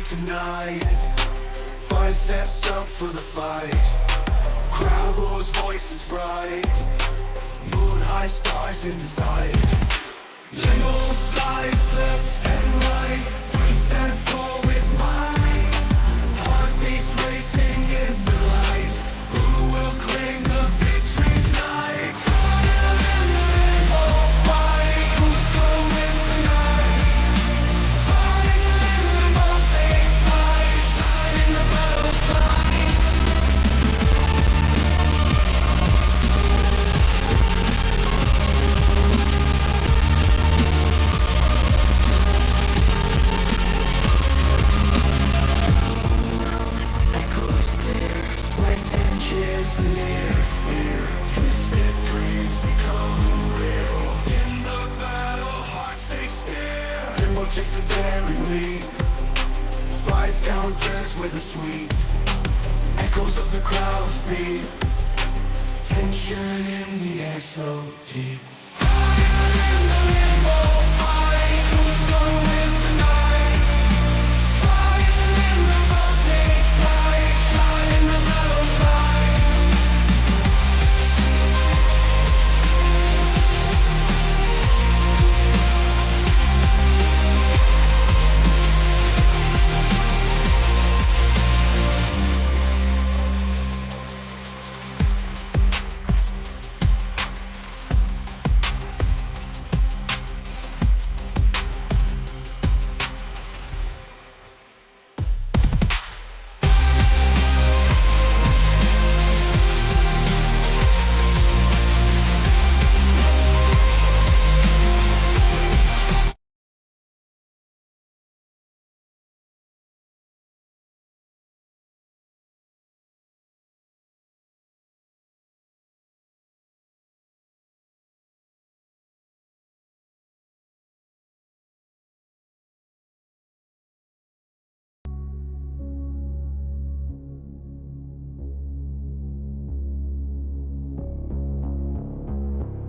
Tonight, 5 steps up for the fight. Crowd roars, voices bright. Moon high, stars in the sight. Limbo slice left and right. Free stands tall with might. Heartbeats racing in the light. Who will claim the victory's night? Limbo fight. Who's going tonight? Fight, limbo, take flight. Shine in the battle's light. Echoes clear, sweat and cheers near. Fear, twisted dreams become real. In the battle, hearts stay still. Limbo takes a daring leap. Flies counters with a sweep. Echoes of the crowd's beat. Tension in the air so deep. In the limbo fight, who's gonna win tonight? Fight, limbo, take flight. Shine in the battle's light.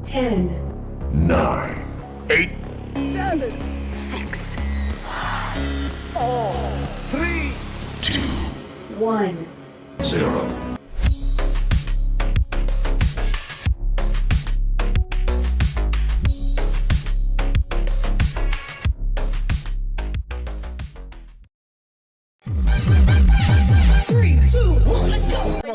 Ten, 9, 8, 7, 6, 3, 2, 1. 0.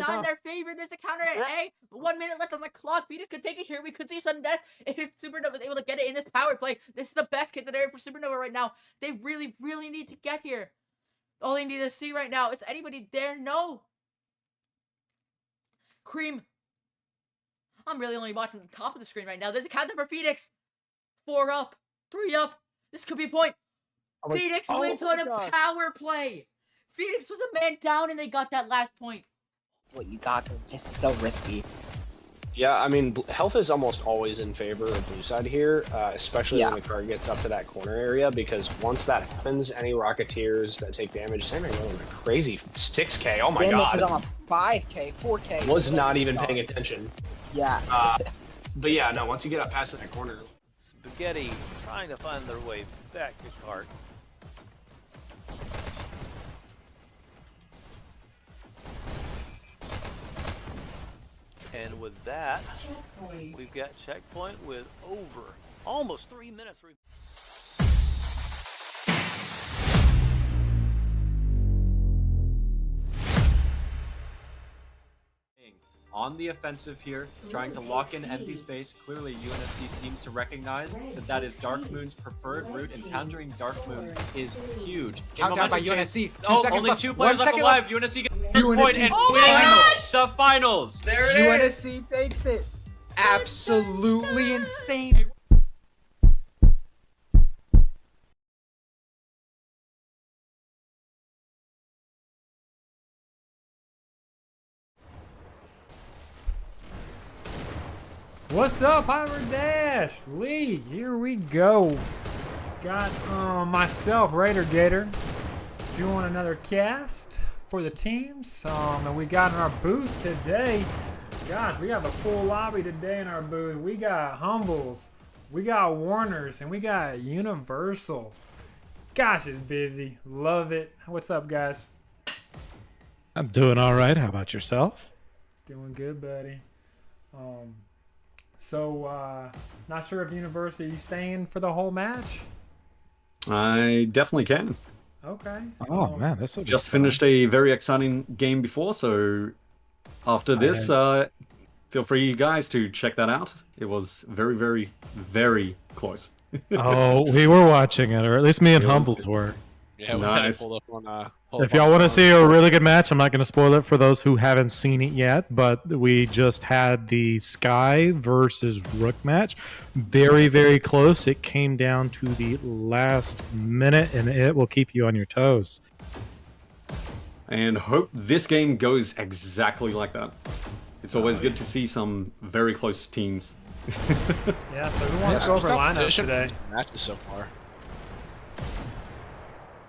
On their favor, there's a counter at A. 1 minute left on the clock. Venus could take it here. We could see sudden death if Supernova is able to get it in this power play. This is the best case scenario for Supernova right now. They really, really need to get here. All they need to see right now is anybody there? No. Cream. I'm really only watching the top of the screen right now. There's a countdown for Phoenix. 4 up, 3 up. This could be a point. Phoenix wins on a power play. Phoenix was a man down and they got that last point. What you got? It's so risky. Yeah, I mean, health is almost always in favor of blue side here, especially when the card gets up to that corner area, because once that happens, any Rocketeers that take damage, same thing going crazy 6k, oh my god. I'm a 5k, 4k. Was not even paying attention. Yeah. But yeah, no, once you get up past that corner. Spaghetti trying to find their way back to cart. And with that, we've got checkpoint with over almost 3 minutes. On the offensive here, trying to lock in empty space. Clearly, UNSC seems to recognize that that is Dark Moon's preferred route, and countering Dark Moon is huge. Countdown by UNSC. Oh, only 2 players left alive. UNSC gets the point and wins the finals. There it is. UNSC takes it. Absolutely insane. What's up, Hyperdash League? Here we go. Got myself, RaederGator, doing another cast for the teams. And we got in our booth today. Gosh, we have a full lobby today in our booth. We got Humbles, we got Warnurse, and we got Universal. Gosh, it's busy. Love it. What's up, guys? I'm doing all right. How about yourself? Doing good, buddy. So, not sure if University staying for the whole match? I definitely can. Okay. Oh, man, this will just finished a very exciting game before, so after this, feel free, you guys, to check that out. It was very, very, very close. Oh, we were watching it, or at least me and Humbles were. Yeah, we nice. pulled up on If y'all want to see a really good match, I'm not going to spoil it for those who haven't seen it yet, but we just had the Sky versus Rook match. Very, very close. It came down to the last minute, and it will keep you on your toes. And hope this game goes exactly like that. It's always good to see some very close teams. Yeah, so who wants to go over lineups today? Matches so far.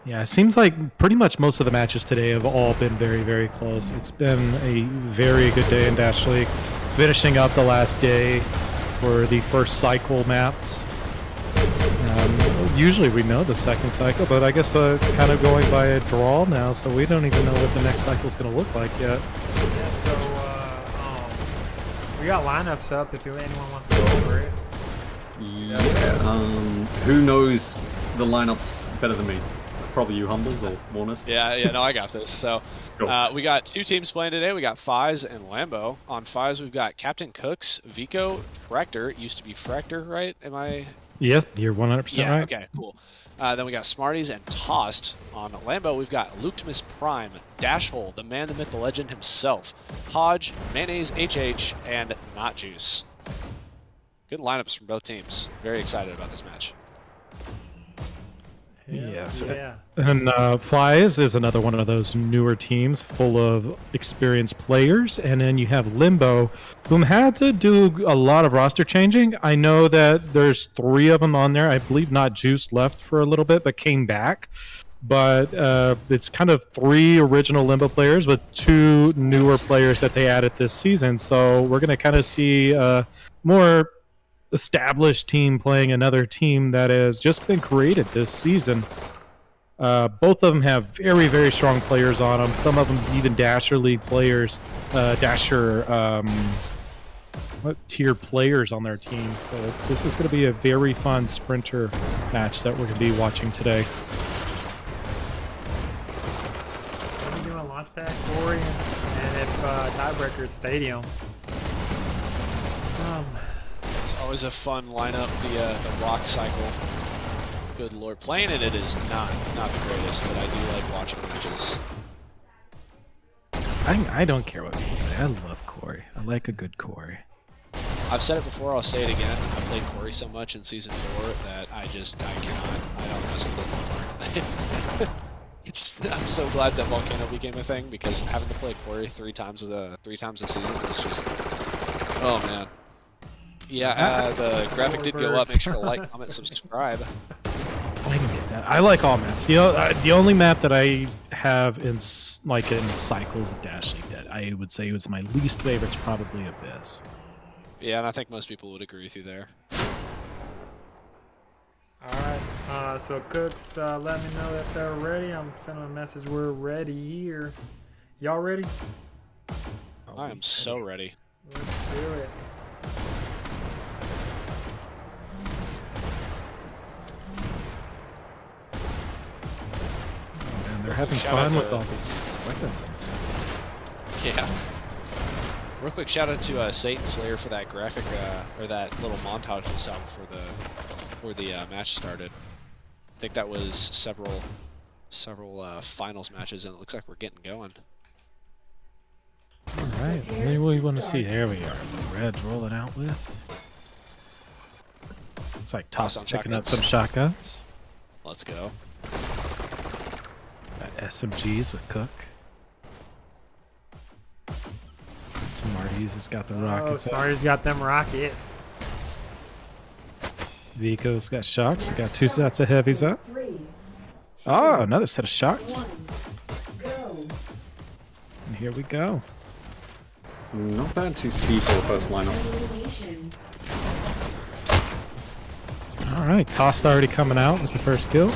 Yeah, it seems like pretty much most of the matches today have all been very, very close. It's been a very good day in Dash League. Finishing up the last day for the first cycle maps. Usually we know the second cycle, but I guess it's kind of going by a draw now, so we don't even know what the next cycle is going to look like yet. Yeah, so we got lineups up if anyone wants to go over it. Yeah, who knows the lineups better than me? Probably you, Humbles, or Warnurse? Yeah, no, I got this. So, we got 2 teams playing today. We got FUYS and Lambo. On FUYS, we've got Captain Cooks, Vico, Fractor. It used to be Fractor, right? Am I? Yes, you're 100% right. Okay, cool. Then we got Smarties and Tossed. On Lambo, we've got Luctimus Prime, Dashhole, the man, the myth, the legend himself, Hodge, Mayonnaise, HH, and Not Juice. Good lineups from both teams. Very excited about this match. Yes. Yeah. And FUYS is another one of those newer teams full of experienced players. And then you have Limbo, whom had to do a lot of roster changing. I know that there's 3 of them on there. I believe Not Juice left for a little bit, but came back. But it's kind of 3 original Limbo players with 2 newer players that they added this season. So we're going to kind of see more established team playing another team that has just been created this season. Both of them have very, very strong players on them. Some of them even Dasher League players, what tier players on their team. So this is going to be a very fun sprinter match that we're going to be watching today. What are we doing? Launchpad, Corey, and if Tiebreaker Stadium. It's always a fun lineup, the rock cycle. Good lord, playing it is not the greatest, but I do like watching matches. I don't care what people say. I love Corey. I like a good Corey. I've said it before, I'll say it again. I played Corey so much in Season 4 that I don't mess with him anymore. I'm so glad that Volcano became a thing, because having to play Corey three times a season was just, oh man. Yeah, the graphic did go up. Make sure to like, comment, subscribe. I can get that. I like all maps. You know, the only map that I have in Cycles of Dash League that I would say was my least favorite is probably Abyss. Yeah, and I think most people would agree with you there. Alright, so Cooks, let me know that they're ready. I'm sending a message. We're ready here. Y'all ready? I am so ready. Let's do it. And they're having fun with all these weapons on this map. Yeah. Real quick shout out to Satan Slayer for that graphic, or that little montage we saw before the match started. I think that was several finals matches, and it looks like we're getting going. All right, maybe we want to see. Here we are. The Red's rolling out with. It's like Toss picking up some shotguns. Let's go. Got SMGs with Cook. Smarties has got the rockets. Oh, Smarties got them rockets. Vico's got shocks. He got 2 sets of heavies up. Oh, another set of shocks. And here we go. Not bad to see for the first lineup. All right, Tossed already coming out with the first kill.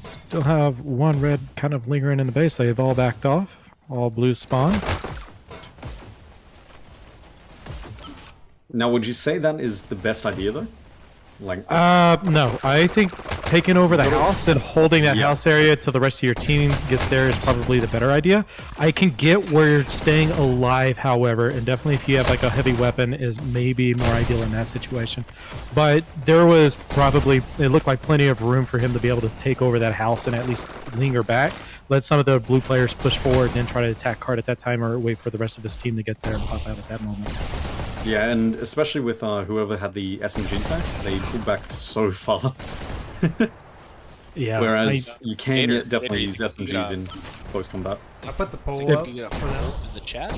Still have one red kind of lingering in the base. They've all backed off. All blue spawn. Now, would you say that is the best idea, though? Like, no. I think taking over the house and holding that house area till the rest of your team gets there is probably the better idea. I can get where staying alive, however, and definitely if you have like a heavy weapon, is maybe more ideal in that situation. But there was probably, it looked like plenty of room for him to be able to take over that house and at least linger back. Let some of the blue players push forward and then try to attack card at that time, or wait for the rest of his team to get there and pop out at that moment. yeah, and especially with whoever had the SMGs back, they pulled back so far. Yeah. Whereas you can definitely use SMGs in close combat. I put the poll up in the chat.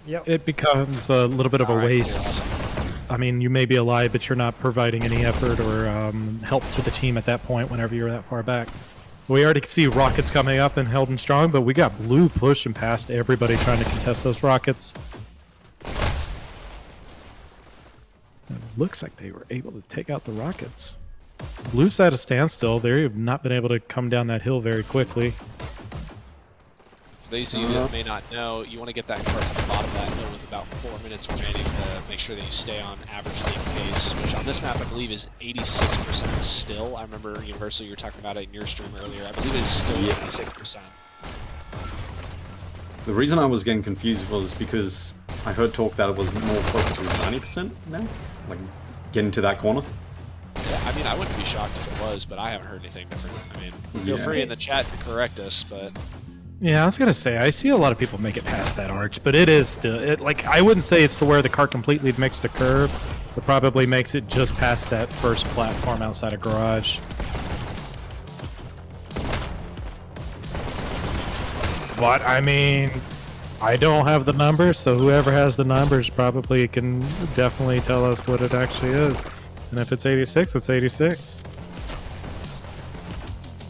Yep. It becomes a little bit of a waste. Awesome. I mean, you may be alive, but you're not providing any effort or help to the team at that point whenever you're that far back. We already can see rockets coming up and held and strong, but we got blue pushing past everybody trying to contest those rockets. It looks like they were able to take out the rockets. Blue's at a standstill. They have not been able to come down that hill very quickly. For those of you that may not know, you want to get that card to the bottom of that hill with about 4 minutes remaining to make sure that you stay on average league pace, which on this map I believe is 86% still. I remember Universal, you were talking about it in your stream earlier. I believe it's still 86%. The reason I was getting confused was because I heard talk that it was more closer to 90% now, like getting to that corner. Yeah, I mean, I wouldn't be shocked if it was, but I haven't heard anything different. I mean, feel free in the chat to correct us, but... Yeah, I was gonna say, I see a lot of people make it past that arch, but it is still, like, I wouldn't say it's to where the car completely makes the curve. It probably makes it just past that first platform outside of garage. But, I mean, I don't have the numbers, so whoever has the numbers probably can definitely tell us what it actually is. And if it's 86, it's 86.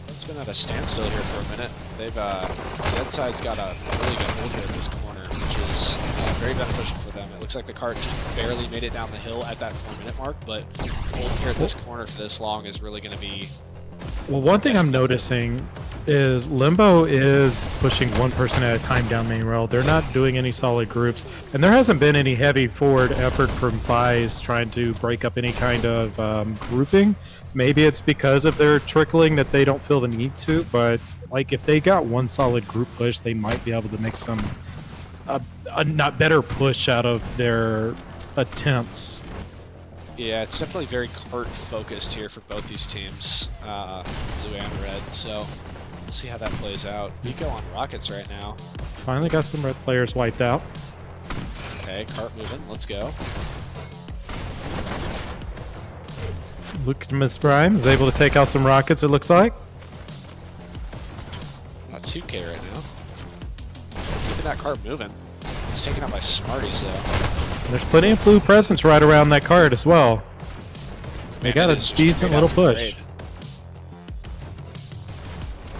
It's been at a standstill here for a minute. They've, Deadside's got a really good hold here at this corner, which is very beneficial for them. It looks like the cart just barely made it down the hill at that 4-minute mark, but holding here at this corner for this long is really going to be... Well, one thing I'm noticing is Limbo is pushing one person at a time down main rail. They're not doing any solid groups, and there hasn't been any heavy forward effort from FUYS trying to break up any kind of grouping. Maybe it's because of their trickling that they don't feel the need to, but like if they got one solid group push, they might be able to make some a not better push out of their attempts. Yeah, it's definitely very cart focused here for both these teams, blue and red. So we'll see how that plays out. Nico on rockets right now. Finally got some red players wiped out. Okay, cart moving. Let's go. Luctimus Prime is able to take out some rockets, it looks like. Not 2K right now. Keeping that cart moving. It's taken out by Smarties though. There's plenty of blue presence right around that cart as well. They got a decent little push.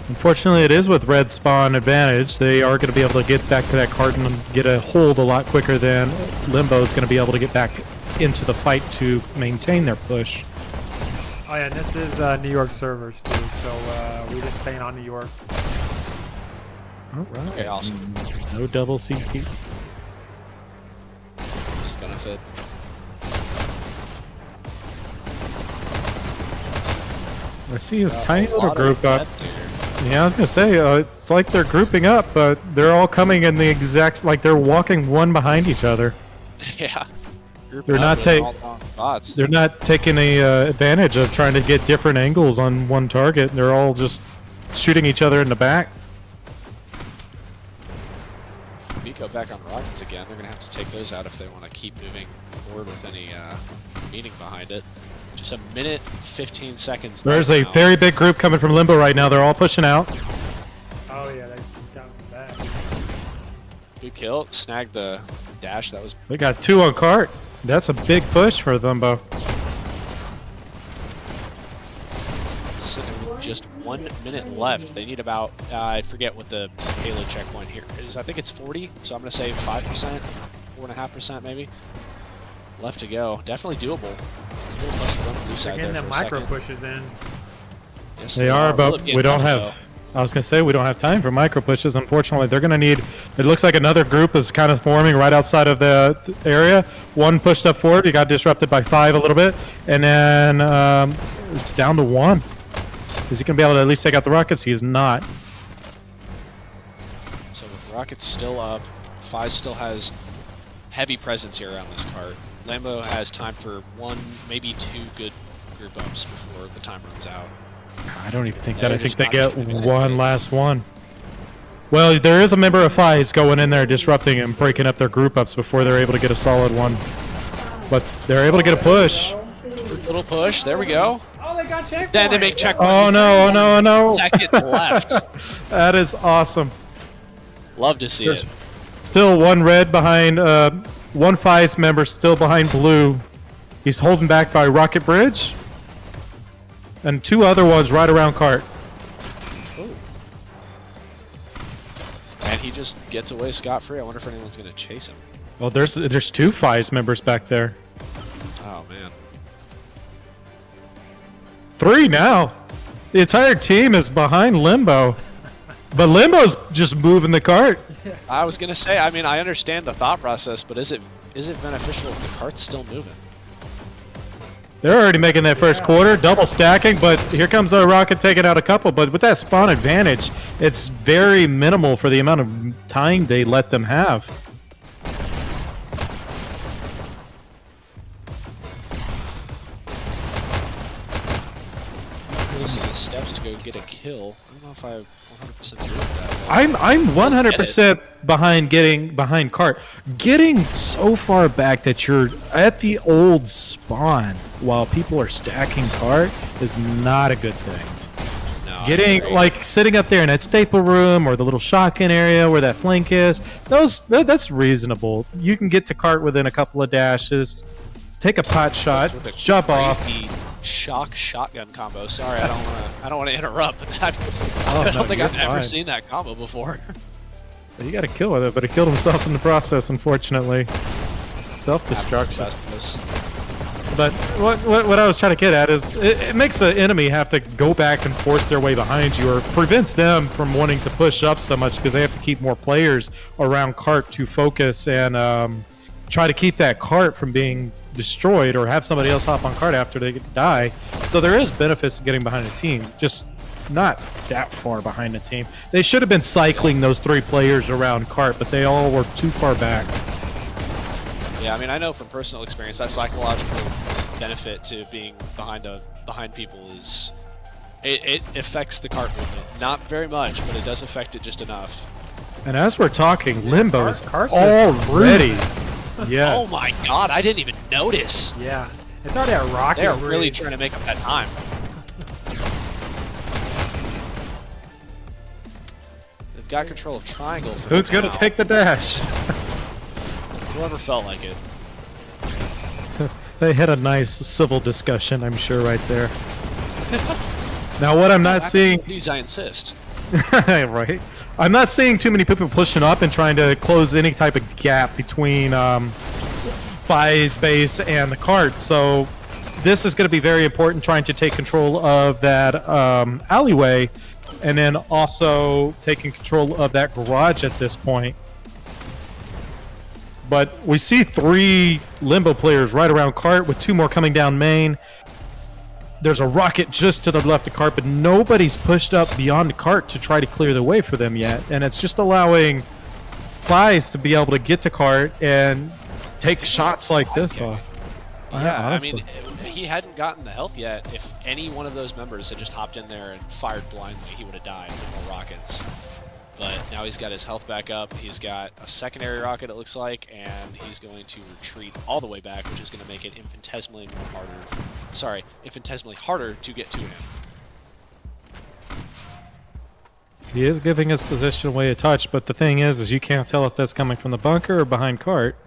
Unfortunately, it is with red spawn advantage. They are going to be able to get back to that cart and get a hold a lot quicker than Limbo is going to be able to get back into the fight to maintain their push. Oh yeah, and this is New York servers too, so we just staying on New York. Alright. Okay, awesome. No double CP. There's a benefit. I see a tiny little group up. Yeah, I was gonna say, it's like they're grouping up, but they're all coming in the exact, like they're walking one behind each other. Yeah. They're not They're not taking a advantage of trying to get different angles on one target. They're all just shooting each other in the back. Miko back on rockets again. They're gonna have to take those out if they want to keep moving forward with any meaning behind it. Just a minute, 15 seconds. There's a very big group coming from Limbo right now. They're all pushing out. Oh yeah, they got back. Good kill. Snagged the dash. That was. We got 2 on cart. That's a big push for Limbo. Sitting with just 1 minute left. They need about, I forget what the payload checkpoint here is. I think it's 40, so I'm going to say 5%, 4.5% maybe. Left to go. Definitely doable. They're getting them micro pushes in. Yes, They are, but we don't have. I was gonna say we don't have time for micro pushes. Unfortunately, they're gonna need. It looks like another group is kind of forming right outside of the area. One pushed up forward. He got disrupted by 5 a little bit, and then it's down to 1. Is he gonna be able to at least take out the rockets? He is not. So with rockets still up, FUYS still has heavy presence here around this cart. Lambo has time for 1, maybe 2 good group ups before the time runs out. I don't even think that. I think they get one last one. Well, there is a member of FUYS going in there disrupting and breaking up their group ups before they're able to get a solid one. But they're able to get a push. Little push. There we go. Oh, they got checkpoint. Then they make checkpoint. Oh no! Oh no! Oh no! Second left. That is awesome. Love to see it. Still 1 red behind. 1 FUYS member still behind blue. He's holding back by Rocket Bridge. And 2 other ones right around cart. Ooh. And he just gets away scot-free. I wonder if anyone's going to chase him. Well, there's 2 FUYS members back there. Oh, man. 3 now. The entire team is behind Limbo. But Limbo's just moving the cart. I was going to say, I mean, I understand the thought process, but is it beneficial if the cart's still moving? They're already making that first quarter, double stacking, but here comes a rocket taking out a couple. But with that spawn advantage, it's very minimal for the amount of time they let them have. Those are the steps to go get a kill. I don't know if I 100% agree with that. I'm 100% behind cart. Getting so far back that you're at the old spawn while people are stacking cart is not a good thing. No, Getting like sitting up there in that staple room or the little shotgun area where that flank is, that's reasonable. You can get to cart within a couple of dashes, take a pot shot, jump off. Shotgun combo. Sorry, I don't want to interrupt, but I no, don't think I've you're ever fine. seen that combo before. He got a kill with it, but he killed himself in the process, unfortunately. Self-destruction. But what I was trying to get at is it makes the enemy have to go back and force their way behind you, or prevents them from wanting to push up so much because they have to keep more players around cart to focus and try to keep that cart from being destroyed, or have somebody else hop on cart after they die. So there is benefits to getting behind a team, just not that far behind the team. They should have been cycling those 3 players around cart, but they all were too far back. Yeah, I mean, I know from personal experience that psychological benefit to being behind people is it affects the cart movement. Not very much, but it does affect it just enough. And as we're talking, Limbo is Cart's already. Yes. Oh my god, I didn't even notice. Yeah. It's already a rocket. They're really bridge. trying to make up that time. They've got control of triangle. For Who's going to now. take the dash? Whoever felt like it. They had a nice civil discussion, I'm sure, right there. Now, what I'm not seeing... News, I insist. Right. I'm not seeing too many people pushing up and trying to close any type of gap between FUYS base and the cart. So this is going to be very important, trying to take control of that alleyway, and then also taking control of that garage at this point. But we see 3 Limbo players right around cart with 2 more coming down main. There's a rocket just to the left of cart, but nobody's pushed up beyond the cart to try to clear the way for them yet. And it's just allowing FUYS to be able to get to cart and take shots like this off. Yeah, Honestly. I mean, he hadn't gotten the health yet. If any one of those members had just hopped in there and fired blindly, he would have died with more rockets. But now he's got his health back up. He's got a secondary rocket, it looks like, and he's going to retreat all the way back, which is going to make it infinitesimally harder to get to him. He is giving his position away a touch, but the thing is you can't tell if that's coming from the bunker or behind cart.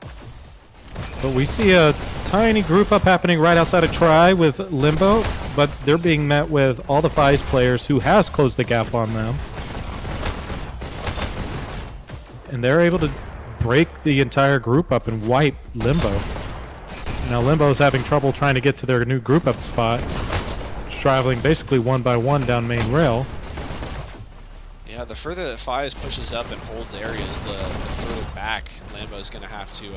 But we see a tiny group up happening right outside of Tri with Limbo, but they're being met with all the FUYS players who has closed the gap on them. And they're able to break the entire group up and wipe Limbo. Now Limbo's having trouble trying to get to their new group up spot, traveling basically one by one down main rail. Yeah, the further that FUYS pushes up and holds areas, the further back Lambo's going to have to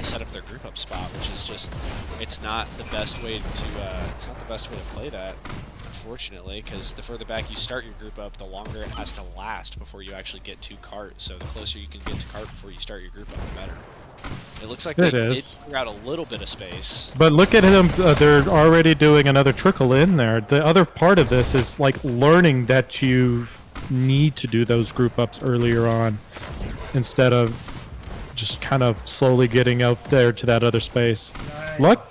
set up their group up spot, which is just, it's not the best way to play that, unfortunately, because the further back you start your group up, the longer it has to last before you actually get to cart. So the closer you can get to cart before you start your group up, the better. It looks like they did clear out a little bit of space. But look at him, they're already doing another trickle in there. The other part of this is like learning that you need to do those group ups earlier on instead of just kind of slowly getting out there to that other space. Nice. Luck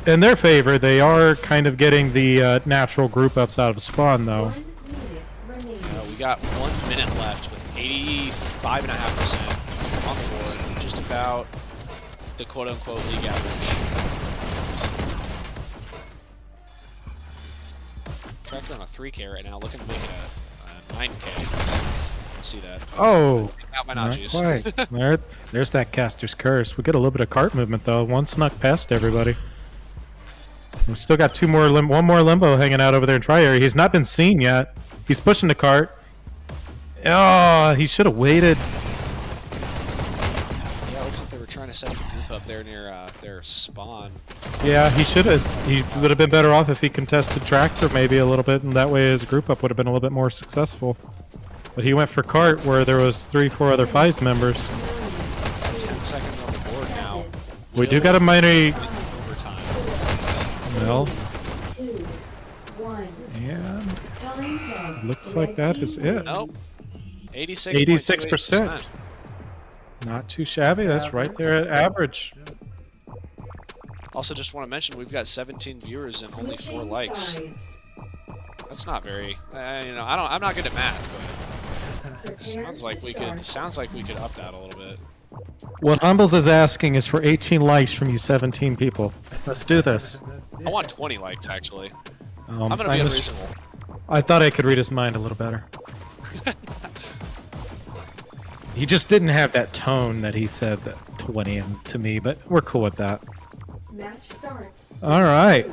in their favor, they are kind of getting the natural group ups out of spawn though. We got 1 minute left with 85.5% on the board, just about the quote-unquote league average. Tractor on a 3K right now, looking to make it a 9K. See that? Oh, out by not juice. quite. There's that caster's curse. We get a little bit of cart movement though. One snuck past everybody. We still got one more Limbo hanging out over there in Tri area. He's not been seen yet. He's pushing the cart. Oh, he should have waited. Yeah, it looks like they were trying to set the group up there near their spawn. Yeah, he should have. He would have been better off if he contested tractor maybe a little bit, and that way his group up would have been a little bit more successful. But he went for cart where there was 3-4 other FUYS members. 10 seconds on the board now. We do got a mighty overtime. Well, 2, 1. and looks like that is it. Nope. 86%. Not too shabby. That's right there at average. Also, just want to mention we've got 17 viewers and only 4 likes. That's not very. I'm not good at math, but sounds like we could up that a little bit. What Humbles is asking is for 18 likes from you 17 people. Let's do this. I want 20 likes actually. I'm gonna be unreasonable. I thought I could read his mind a little better. He just didn't have that tone that he said that 20 to me, but we're cool with that. Match starts. All right.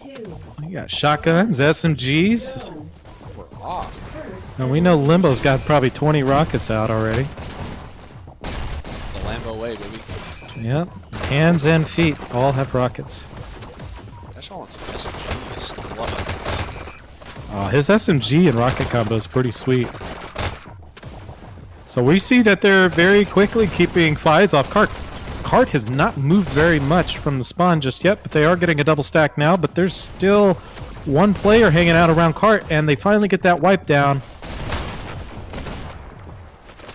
2. We got shotguns, SMGs. We're off. And we know Limbo's got probably 20 rockets out already. The Lambo way, baby. Yep. Hands and feet all have rockets. That's all on some SMGs. I love it. His SMG and rocket combo is pretty sweet. So we see that they're very quickly keeping FUYS off cart. Cart has not moved very much from the spawn just yet, but they are getting a double stack now, but there's still one player hanging out around Cart, and they finally get that wipe down.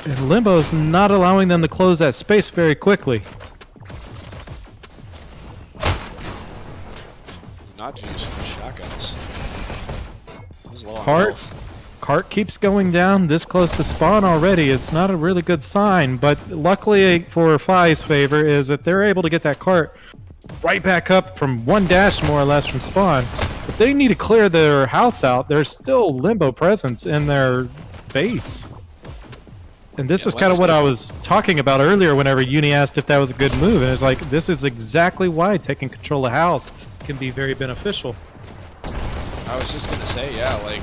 And Limbo's not allowing them to close that space very quickly. Not juice for shotguns. Cart keeps going down this close to spawn already. It's not a really good sign, but luckily for FUYS' favor is that they're able to get that cart right back up from one dash more or less from spawn. But they need to clear their house out. There's still Limbo presence in their base. And this is kind of what I was talking about earlier whenever Uni asked if that was a good move. And it's like, this is exactly why taking control of house can be very beneficial. I was just gonna say, yeah, like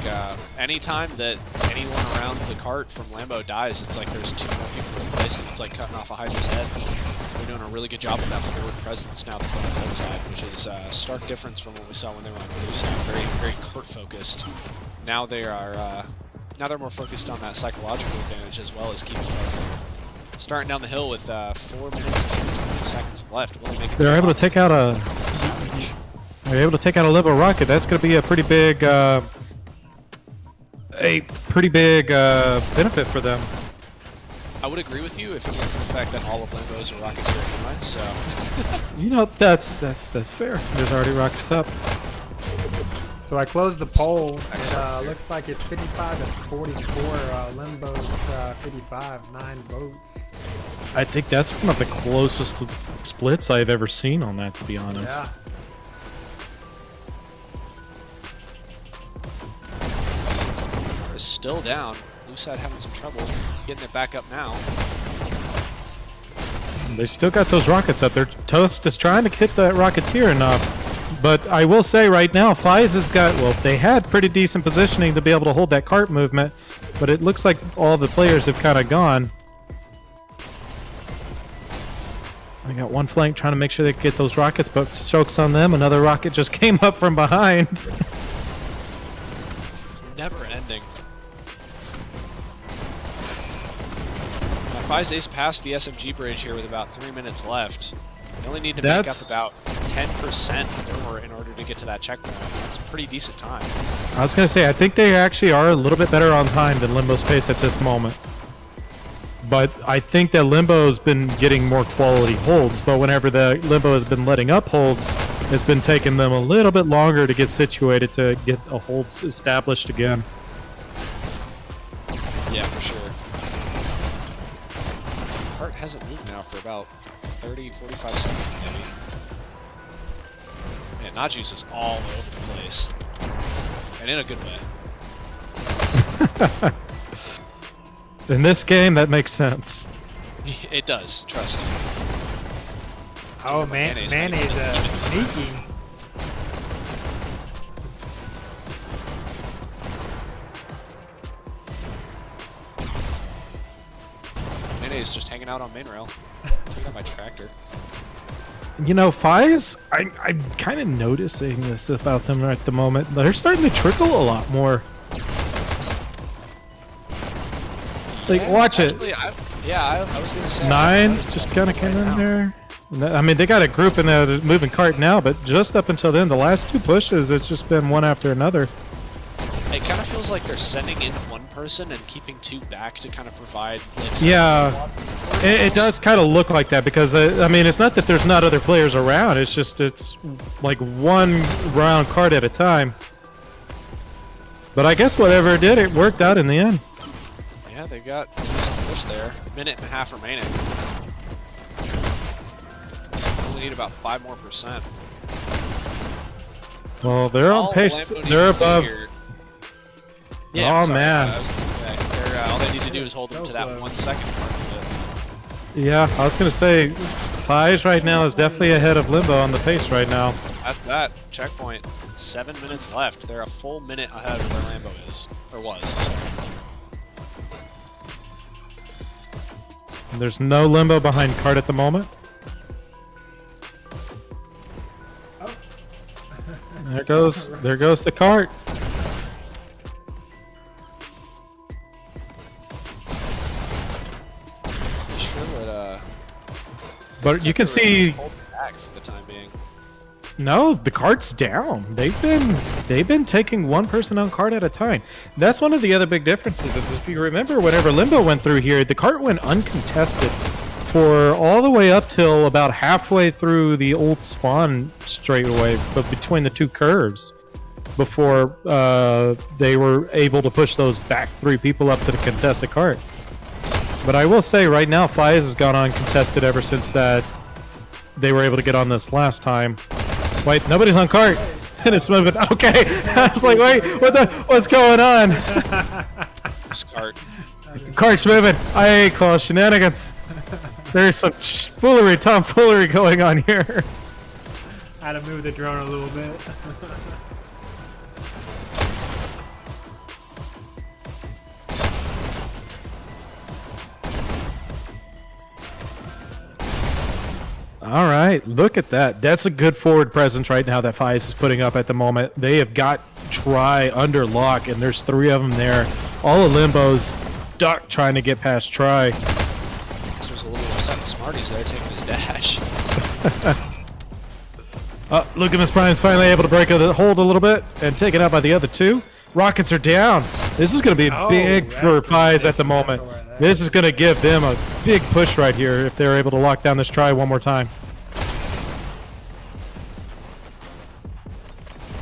anytime that anyone around the cart from Lambo dies, it's like there's 2 more people in place, and it's like cutting off a Hydra's head. They're doing a really good job of that forward presence now on the red side, which is a stark difference from what we saw when they were on blue side. Very, very cart focused. Now they are, now they're more focused on that psychological advantage as well as keeping starting down the hill with 4 minutes and 20 seconds left. They're able to take out a. They're able to take out a Limbo rocket. That's going to be a pretty big, benefit for them. I would agree with you if it weren't for the fact that all of Limbo's are rockets here anyway. So, you know, that's fair. There's already rockets up. So I closed the poll. It looks like it's 55 to 44. Limbo's 55, 9 votes. I think that's one of the closest splits I've ever seen on that, to be honest. Yeah. is still down. Blue side having some trouble getting it back up now. They still got those rockets up there. Toast is trying to hit that Rocketeer enough. But I will say right now, FUYS has got, well, they had pretty decent positioning to be able to hold that cart movement, but it looks like all the players have kind of gone. I got one flank trying to make sure they get those rockets, but strokes on them. Another rocket just came up from behind. It's never ending. FUYS is past the SMG bridge here with about 3 minutes left. They only need to make up about 10% more in order to get to that checkpoint. That's a pretty decent time. I was going to say, I think they actually are a little bit better on time than Limbo's pace at this moment. But I think that Limbo's been getting more quality holds, but whenever the Limbo has been letting up holds, it's been taking them a little bit longer to get situated to get a hold established again. Yeah, for sure. Cart hasn't moved now for about 30, 45 seconds maybe. Man, Najus is all over the place. And in a good way. In this game, that makes sense. It does, trust. Oh, mayonnaise sneaky. Mayonnaise just hanging out on main rail. Taking out my tractor. You know, FUYS, I'm kind of noticing this about them right at the moment. They're starting to trickle a lot more. Like, watch actually, it. I was going to say... Nine just kind of came in there. I mean, they got a group in the moving cart now, but just up until then, the last two pushes, it's just been one after another. It kind of feels like they're sending in one person and keeping two back to kind of provide... Like, yeah, it does kind of look like that because, I mean, it's not that there's not other players around. It's just, it's like one round cart at a time. But I guess whatever it did, it worked out in the end. Yeah, they got a decent push there. Minute and a half remaining. Only need about 5% more. Well, they're on pace. They're above. Yeah, oh man. All they need to do is hold them to that 1 second mark of it. Yeah, I was gonna say, FUYS right now is definitely ahead of Limbo on the pace right now. At that checkpoint, 7 minutes left. They're a full minute ahead of where Lambo is, or was. Sorry. There's no Limbo behind cart at the moment. Oh. There goes the cart. But you can see. Hold back for the time being. No, the cart's down. They've been taking one person on cart at a time. That's one of the other big differences. Is if you remember, whenever Limbo went through here, the cart went uncontested for all the way up till about halfway through the old spawn straightaway, but between the two curves, before they were able to push those back 3 people up to the contested cart. But I will say right now, FUYS has gone uncontested ever since that they were able to get on this last time. Wait, nobody's on cart, and it's moving. Okay, I was like, wait, what's going on? Cart's moving. I call shenanigans. There's some tomfoolery going on here. I had to move the drone a little bit. All right, look at that. That's a good forward presence right now that FUYS is putting up at the moment. They have got Try under lock, and there's 3 of them there. All of Limbo's duck trying to get past Try. This was a little upset with Smarties there taking his dash. Look at Miss Prime's finally able to break the hold a little bit and take it out by the other 2. Rockets are down. This is going to be big for FUYS at the moment. This is going to give them a big push right here if they're able to lock down this Try one more time.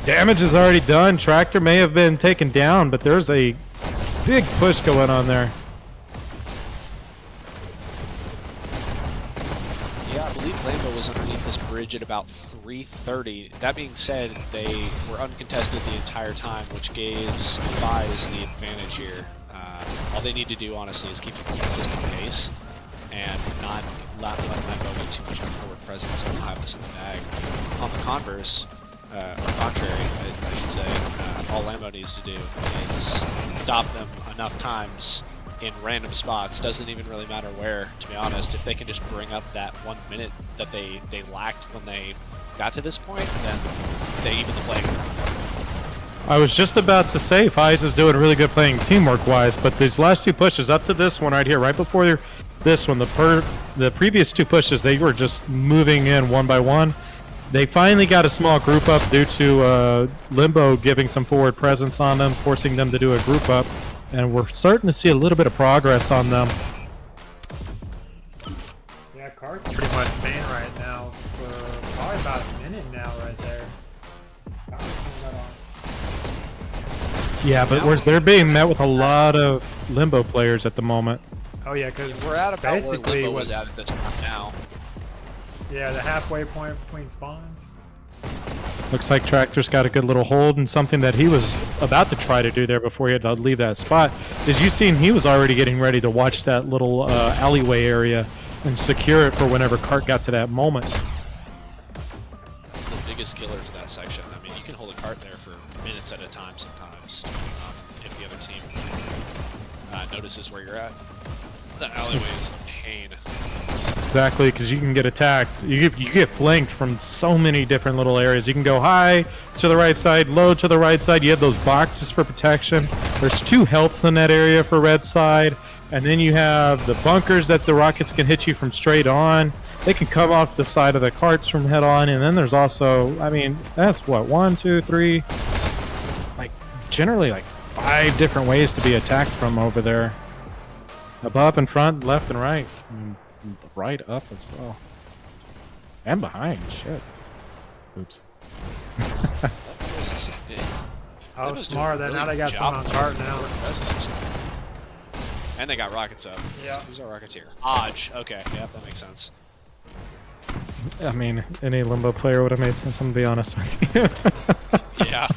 Damage is already done. Tractor may have been taken down, but there's a big push going on there. Yeah, I believe Lambo was underneath this bridge at about 3:30. That being said, they were uncontested the entire time, which gives FUYS the advantage here. All they need to do, honestly, is keep a consistent pace and not let Lambo get too much of a forward presence and have this in the bag. On the converse, or contrary, I should say, all Lambo needs to do is stop them enough times in random spots. Doesn't even really matter where, to be honest. If they can just bring up that 1 minute that they lacked when they got to this point, then they even the playing ground. I was just about to say FUYS is doing really good playing teamwork-wise, but these last 2 pushes up to this one right here, right before this one, the previous 2 pushes, they were just moving in one by one. They finally got a small group up due to Limbo giving some forward presence on them, forcing them to do a group up, and we're starting to see a little bit of progress on them. Yeah, Cart's pretty much staying right now for probably about a minute now right there. Yeah, but whereas they're being met with a lot of Limbo players at the moment. Oh yeah, because we're at about basically where Limbo was at this time now. Yeah, the halfway point between spawns. Looks like Tractor's got a good little hold, and something that he was about to try to do there before he had to leave that spot. As you've seen, he was already getting ready to watch that little alleyway area and secure it for whenever Cart got to that moment. The biggest killer to that section. I mean, you can hold a cart there for minutes at a time sometimes, if the other team notices where you're at. The alleyway is a pain. Exactly, because you can get attacked. You get flanked from so many different little areas. You can go high to the right side, low to the right side. You have those boxes for protection. There's 2 healths in that area for red side. And then you have the bunkers that the rockets can hit you from straight on. They can come off the side of the carts from head on. And then there's also, I mean, that's what, 1, 2, 3, like generally like 5 different ways to be attacked from over there. Above and front, left and right. And right up as well. And behind, shit. Oops. Oh, smart. Then now they got someone on cart now. And they got rockets up. Yeah. So who's our rocketeer? Hodge. Okay, yeah, that makes sense. I mean, any Limbo player would have made sense, I'm gonna be honest with you. Yeah.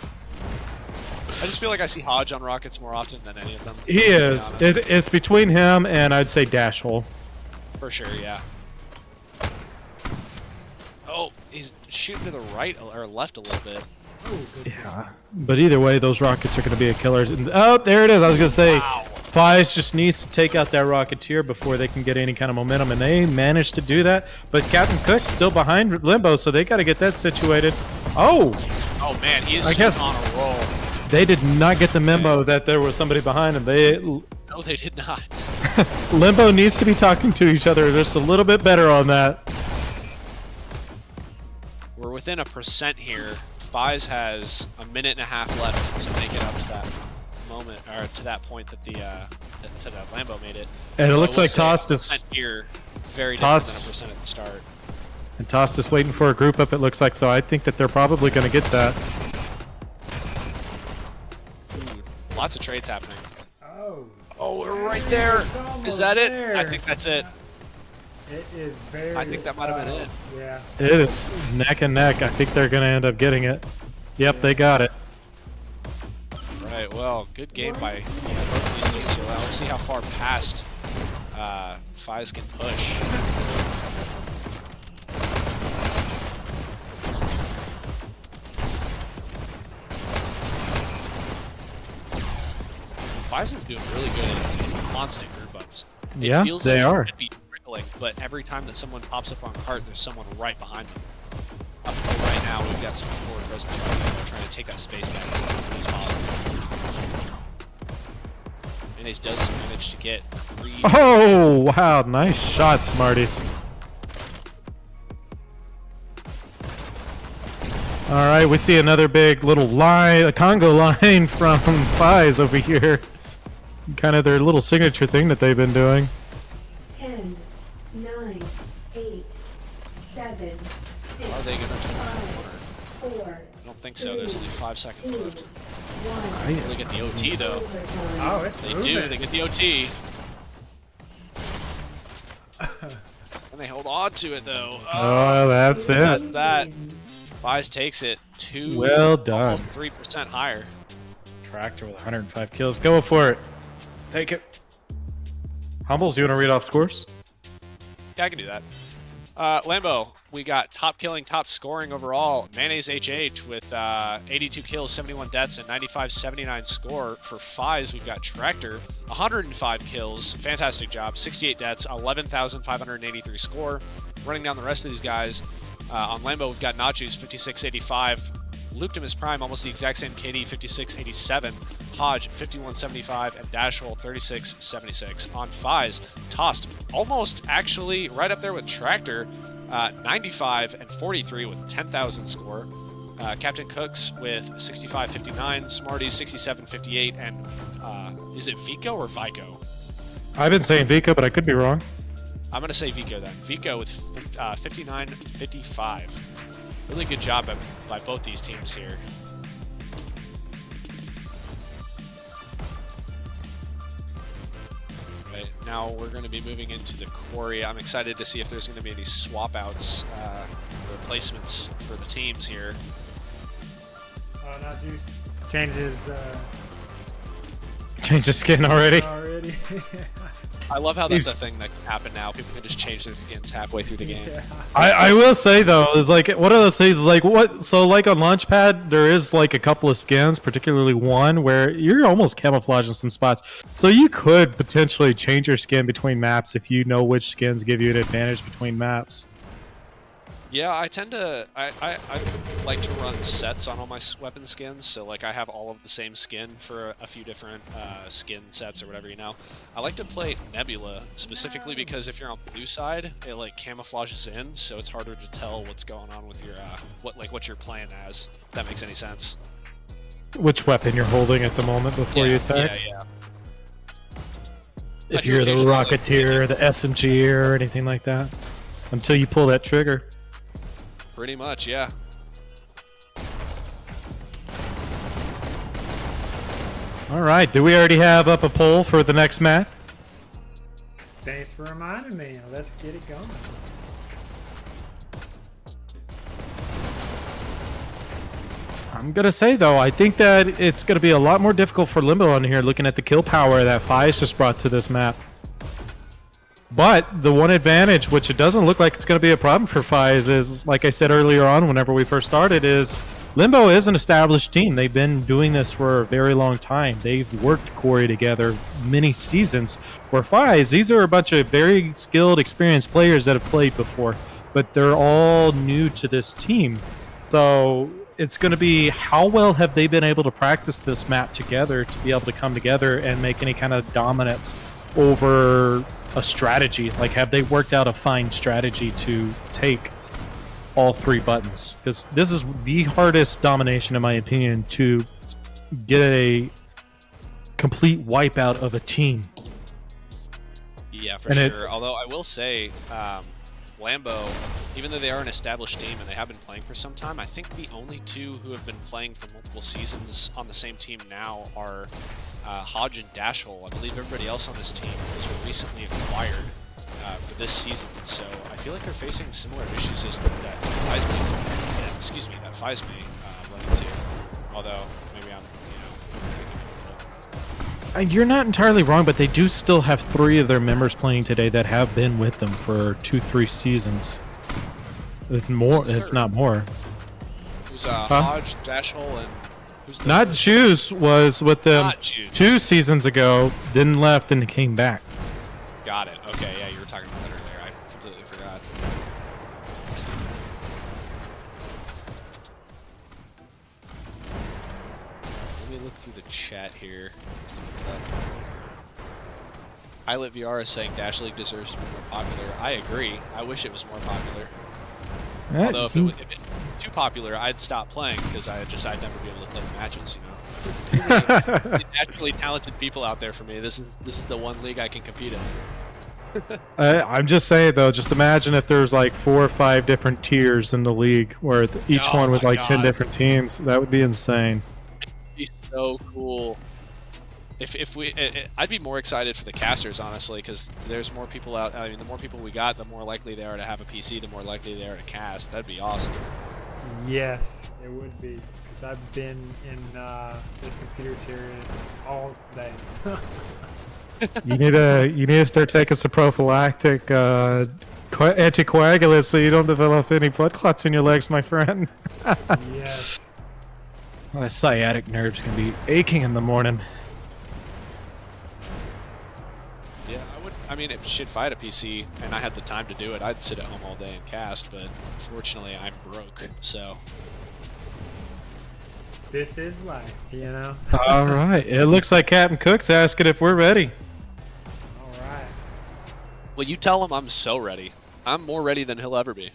I just feel like I see Hodge on rockets more often than any of them. He is. It's between him and I'd say Dash Hole. For sure, yeah. Oh, he's shooting to the right or left a little bit. Yeah. But either way, those rockets are going to be a killer. Oh, there it is. I was going to say, wow. FUYS just needs to take out that Rocketeer before they can get any kind of momentum, and they managed to do that. But Captain Cook's still behind Limbo, so they got to get that situated. Oh! Oh, man, he is on a roll. They did not get the memo that there was somebody behind them. No, they did not. Limbo needs to be talking to each other just a little bit better on that. we're within 1% here. FUYS has a minute and a half left to make it up to that moment, or to that point that the to that Lambo made it. And it looks like Tost is here, very different than 1% at the start. And Tost is waiting for a group up, it looks like, so I think that they're probably going to get that. Lots of trades happening. Oh, we're right there. Is that it? I think that's it. It is very. I think that might have been it. Yeah. It is neck and neck. I think they're going to end up getting it. Yep, they got it. Right, well, good game by both these teams here. Let's see how far past FUYS can push. FUYS is doing really good at these constant group ups. Yeah, feels they like are. It be trickling, but every time that someone pops up on cart, there's someone right behind them. Up until right now, we've got some forward presence right now. They're trying to take that space back as quickly as possible. Mayonnaise does manage to get 3. Oh, wow. Nice shot, Smarties. All right, we see another big little line, a Congo line from FUYS over here. Kind of their little signature thing that they've been doing. 10, 9, 8, 7, 6, Are they going to turn the corner? 4. I don't think so. There's only 5 seconds left. 1. They get the OT though. Oh, it's They moving. do. They get the OT. And they hold on to it though. Oh, that's it. That FUYS takes it to Well done. almost 3% higher. Tractor with 105 kills. Go for it. Take it. Humbles, you want to read off scores? Yeah, I can do that. Lambo, we got top killing, top scoring overall. Mayonnaise HH with 82 kills, 71 deaths, and 95-79 score. For FUYS, we've got Tractor, 105 kills, fantastic job, 68 deaths, 11,583 score. Running down the rest of these guys, on Lambo, we've got Nachos, 5685. Optimus Prime, almost the exact same KD, 5687. Hodge, 5175. And Dashhole, 3676. On FUYS, Tost, almost actually right up there with Tractor, 95 and 43 with 10,000 score. Captain Cooks with 6559. Smarties, 6758. And is it Vico or Vico? I've been saying Vico, but I could be wrong. I'm going to say Vico then. Vico with 59-55. Really good job by both these teams here. Right, now we're going to be moving into the quarry. I'm excited to see if there's going to be any swap outs, replacements for the teams here. Oh, now Juice changes. Change the skin already. Already. I love how that's a thing that can happen now. People can just change their skins halfway through the game. Yeah. I will say though, it's like one of those things is like what so like on Launchpad there is like a couple of skins, particularly one where you're almost camouflaging some spots. So you could potentially change your skin between maps if you know which skins give you an advantage between maps. Yeah, I tend to I like to run sets on all my weapon skins, so like I have all of the same skin for a few different skin sets or whatever, you know. I like to play Nebula specifically because if you're on blue side, it like camouflages in, so it's harder to tell what's going on with your what you're playing as. If that makes any sense. Which weapon you're holding at the moment before you attack? Yeah. If you're the Rocketeer, the SMG, or anything like that, until you pull that trigger. Pretty much, yeah. All right, do we already have up a poll for the next match? Thanks for reminding me. Let's get it going. I'm gonna say though, I think that it's gonna be a lot more difficult for Limbo on here, looking at the kill power that FUYS just brought to this map. But the one advantage, which it doesn't look like it's going to be a problem for FUYS, is, like I said earlier on whenever we first started, is Limbo is an established team. They've been doing this for a very long time. They've worked Quarry together many seasons. Where FUYS, these are a bunch of very skilled, experienced players that have played before, but they're all new to this team. So it's going to be how well have they been able to practice this map together to be able to come together and make any kind of dominance over a strategy. Like, have they worked out a fine strategy to take? all 3 buttons, because this is the hardest domination, in my opinion, to get a complete wipeout of a team. Yeah, for sure. Although I will say, Lambo, even though they are an established team and they have been playing for some time, I think the only 2 who have been playing for multiple seasons on the same team now are Hodge and Dashhole. I believe everybody else on this team was recently acquired for this season, so I feel like they're facing similar issues as that FUYS may run into. Although maybe I'm, You're not entirely wrong, but they do still have 3 of their members playing today that have been with them for 2-3 seasons, if not more. Who's Hodge, Dashhole, and who's the Not Juice was with them 2 seasons ago, then left and came back. Got it. Okay, yeah, you were talking about that earlier. I completely forgot. Let me look through the chat here. See what's up. Pilot VR is saying Dash League deserves to be more popular. I agree. I wish it was more popular. Although if it was too popular, I'd stop playing because I'd never be able to play the matches. You know, really naturally talented people out there for me. This is the one league I can compete in. I'm just saying though, just imagine if there's like 4 or 5 different tiers in the league, where each one with like 10 different teams. That would be insane. It'd be so cool. If we, I'd be more excited for the casters, honestly, because there's more people out. I mean, the more people we got, the more likely they are to have a PC, the more likely they are to cast. That'd be awesome. Yes, it would be, because I've been in this computer tier all day. You need to start taking some prophylactic anticoagulants so you don't develop any blood clots in your legs, my friend. Yes. My sciatic nerves can be aching in the morning. Yeah, I mean, if I had a PC and I had the time to do it, I'd sit at home all day and cast, but unfortunately I'm broke, so. This is life, you know? Alright, it looks like Captain Cook's asking if we're ready. Alright. Well, you tell him I'm so ready. I'm more ready than he'll ever be.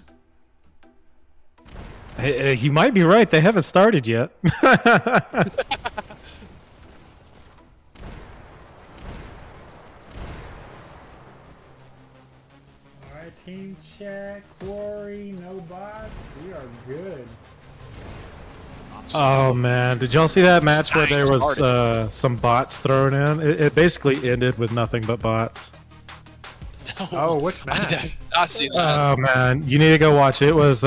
He might be right, they haven't started yet. Team check, quarry, no bots. We are good. Oh man, did y'all see that match where there was some bots thrown in? It basically ended with nothing but bots. No, oh, which match? I did not see that. Oh man, you need to go watch it. It was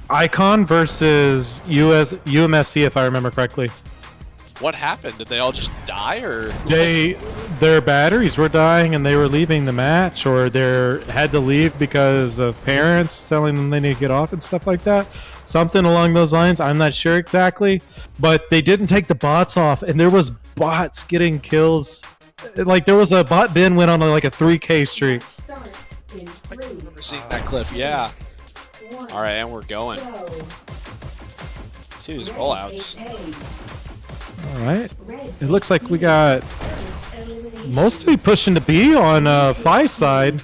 Icon versus UMSC, if I remember correctly. What happened? Did they all just die, or their batteries were dying and they were leaving the match, or they had to leave because of parents telling them they need to get off and stuff like that? Something along those lines. I'm not sure exactly, but they didn't take the bots off, and there was bots getting kills. Like there was a bot bin went on like a 3K streak. I remember seeing that clip. Yeah. All right, and we're going. See these rollouts. Alright, it looks like we got mostly pushing to B on FUYS side.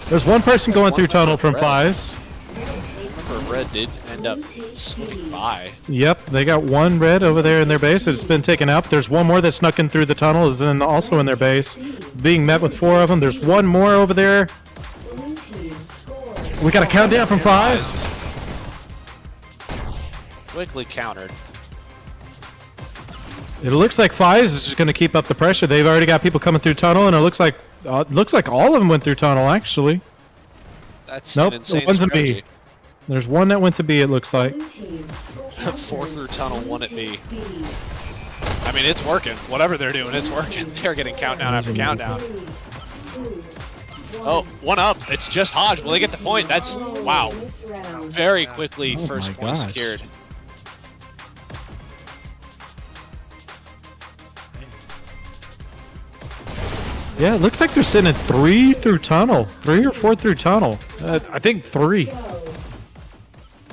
There's one person going through tunnel from FUYS. I remember Red did end up slipping by. Yep, they got one red over there in their base. It's been taken out. There's one more that snuck in through the tunnel, is then also in their base, being met with 4 of them. There's one more over there. We got a countdown from FUYS. Quickly countered. It looks like FUYS is just going to keep up the pressure. They've already got people coming through tunnel, and it looks like all of them went through tunnel, actually. That's an insane one's in strategy. B. There's one that went to B, it looks like. 4 through tunnel, 1 at B. I mean, it's working. Whatever they're doing, it's working. They're getting countdown after countdown. Oh, 1 up. It's just Hodge. Will they get the point? That's, wow. Very quickly, first point secured. Yeah, it looks like they're sitting at 3 through tunnel. 3 or 4 through tunnel. I think 3.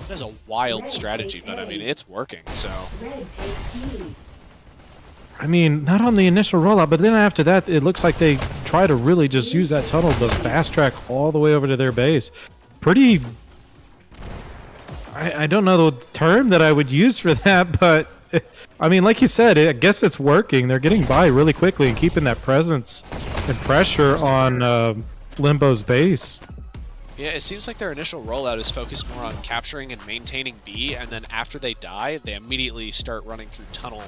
That's a wild strategy, but I mean, it's working, so. I mean, not on the initial rollout, but then after that, it looks like they try to really just use that tunnel to fast track all the way over to their base. Pretty I don't know the term that I would use for that, but I mean, like you said, I guess it's working. They're getting by really quickly and keeping that presence and pressure on Limbo's base. Yeah, it seems like their initial rollout is focused more on capturing and maintaining B, and then after they die, they immediately start running through tunnel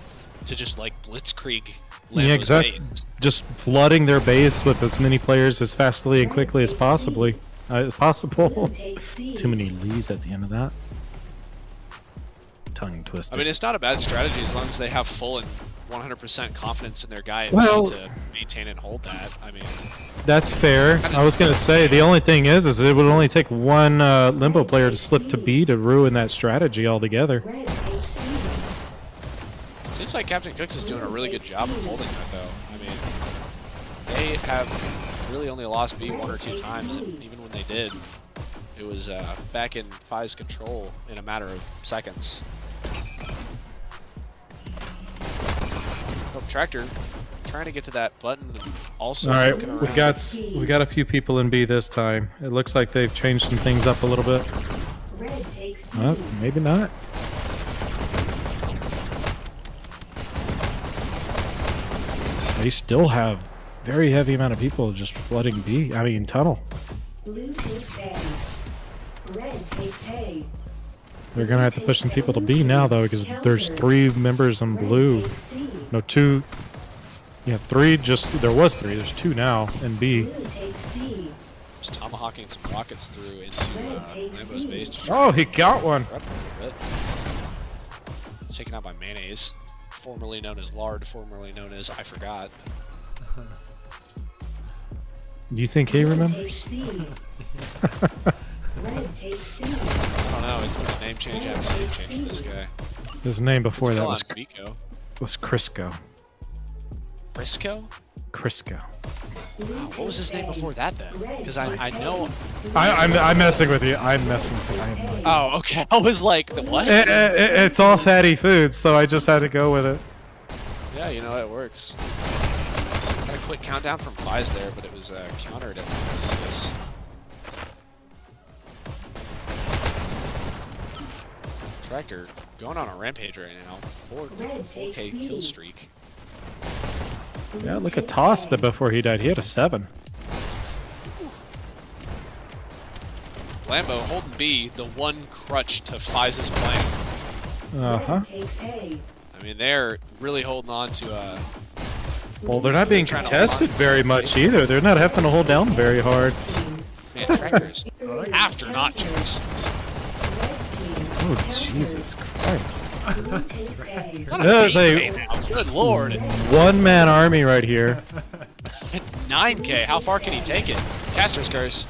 to just like blitzkrieg Lambo's Yeah, exactly. base. Just flooding their base with as many players as fastly and quickly as possible. Too many leaves at the end of that. Tongue twisted. I mean, it's not a bad strategy as long as they have full and 100% confidence in their guy and Well, to maintain and hold that. I mean, that's fair. I was gonna say the only thing is it would only take one Limbo player to slip to B to ruin that strategy altogether. seems like Captain Cooks is doing a really good job of holding that, though. I mean, they have really only lost B 1 or 2 times, and even when they did, it was back in FUYS control in a matter of seconds. Oh, Tractor trying to get to that button and also All right, looking around. we got a few people in B this time. It looks like they've changed some things up a little bit. Maybe not. They still have very heavy amount of people just flooding B. I mean, tunnel. Blue takes A. Red takes A. They're gonna have to push some people to B now though, because there's 3 members on blue. No, 2. Yeah, 3. There was 3. There's 2 now in B. Just tomahawking some rockets through into Lambo's base. To Oh, he got one. Taken out by Mayonnaise, formerly known as Lard, formerly known as I forgot. Do you think he remembers? I don't know. It's been a name change after name change for this guy. His name before Let's that go was on Vico. Crisco. Briscoe? Crisco. What was his name before that then? Because I know. I'm messing with you. I'm messing with you. I am not. Oh, okay. I was like, what? It's all fatty foods, so I just had to go with it. Yeah, you know, it works. Got a quick countdown from FUYS there, but it was countered at this. Tractor going on a rampage right now. 4K kill streak. Yeah, look at Toss that before he died. He had a 7. Lambo holding B, the one crutch to FUYS' plan. Uh-huh. I mean, they're really holding on to Well, they're not being contested very much either. They're not having to hold down very hard. Man, Tractor's after nachos. Oh, Jesus Christ. There's a good lord. One-man army right here. 9K. How far can he take it? Caster's curse.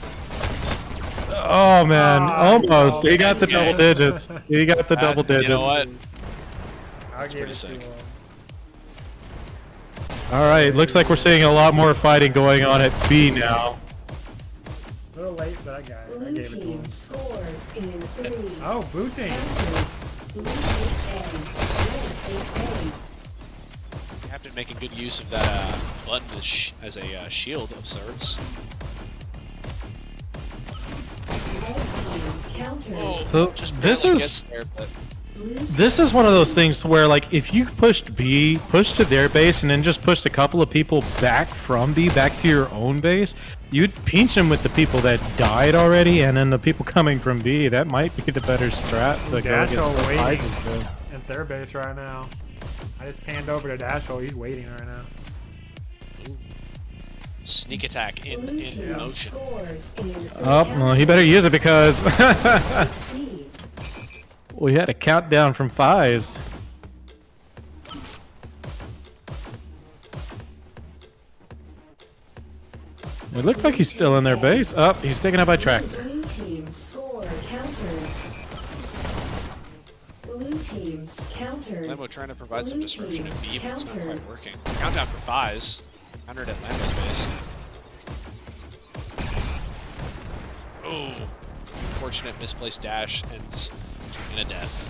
Oh man, almost. He got the double digits. He got the double digits. You know what? That's pretty sick. All right, looks like we're seeing a lot more fighting going on at B now. A little late, but I got it. I gave it to him. Oh, blue team. Captain making good use of that button as a shield of sorts. So just this barely is gets there, but this is one of those things where, like, if you pushed B, pushed to their base, and then just pushed a couple of people back from B back to your own base, you'd pinch them with the people that died already, and then the people coming from B. That might be the better strat to go against what FUYS is doing. At their base right now. I just panned over to Dashhole. He's waiting right now. sneak attack in motion. Oh, well, he better use it because we had a countdown from FUYS. It looks like he's still in their base. Oh, he's taken out by Tractor. Lambo trying to provide some disruption at B, but it's not quite working. Countdown for FUYS. Countered at Lambo's base. Oh, unfortunate misplaced dash ends in a death.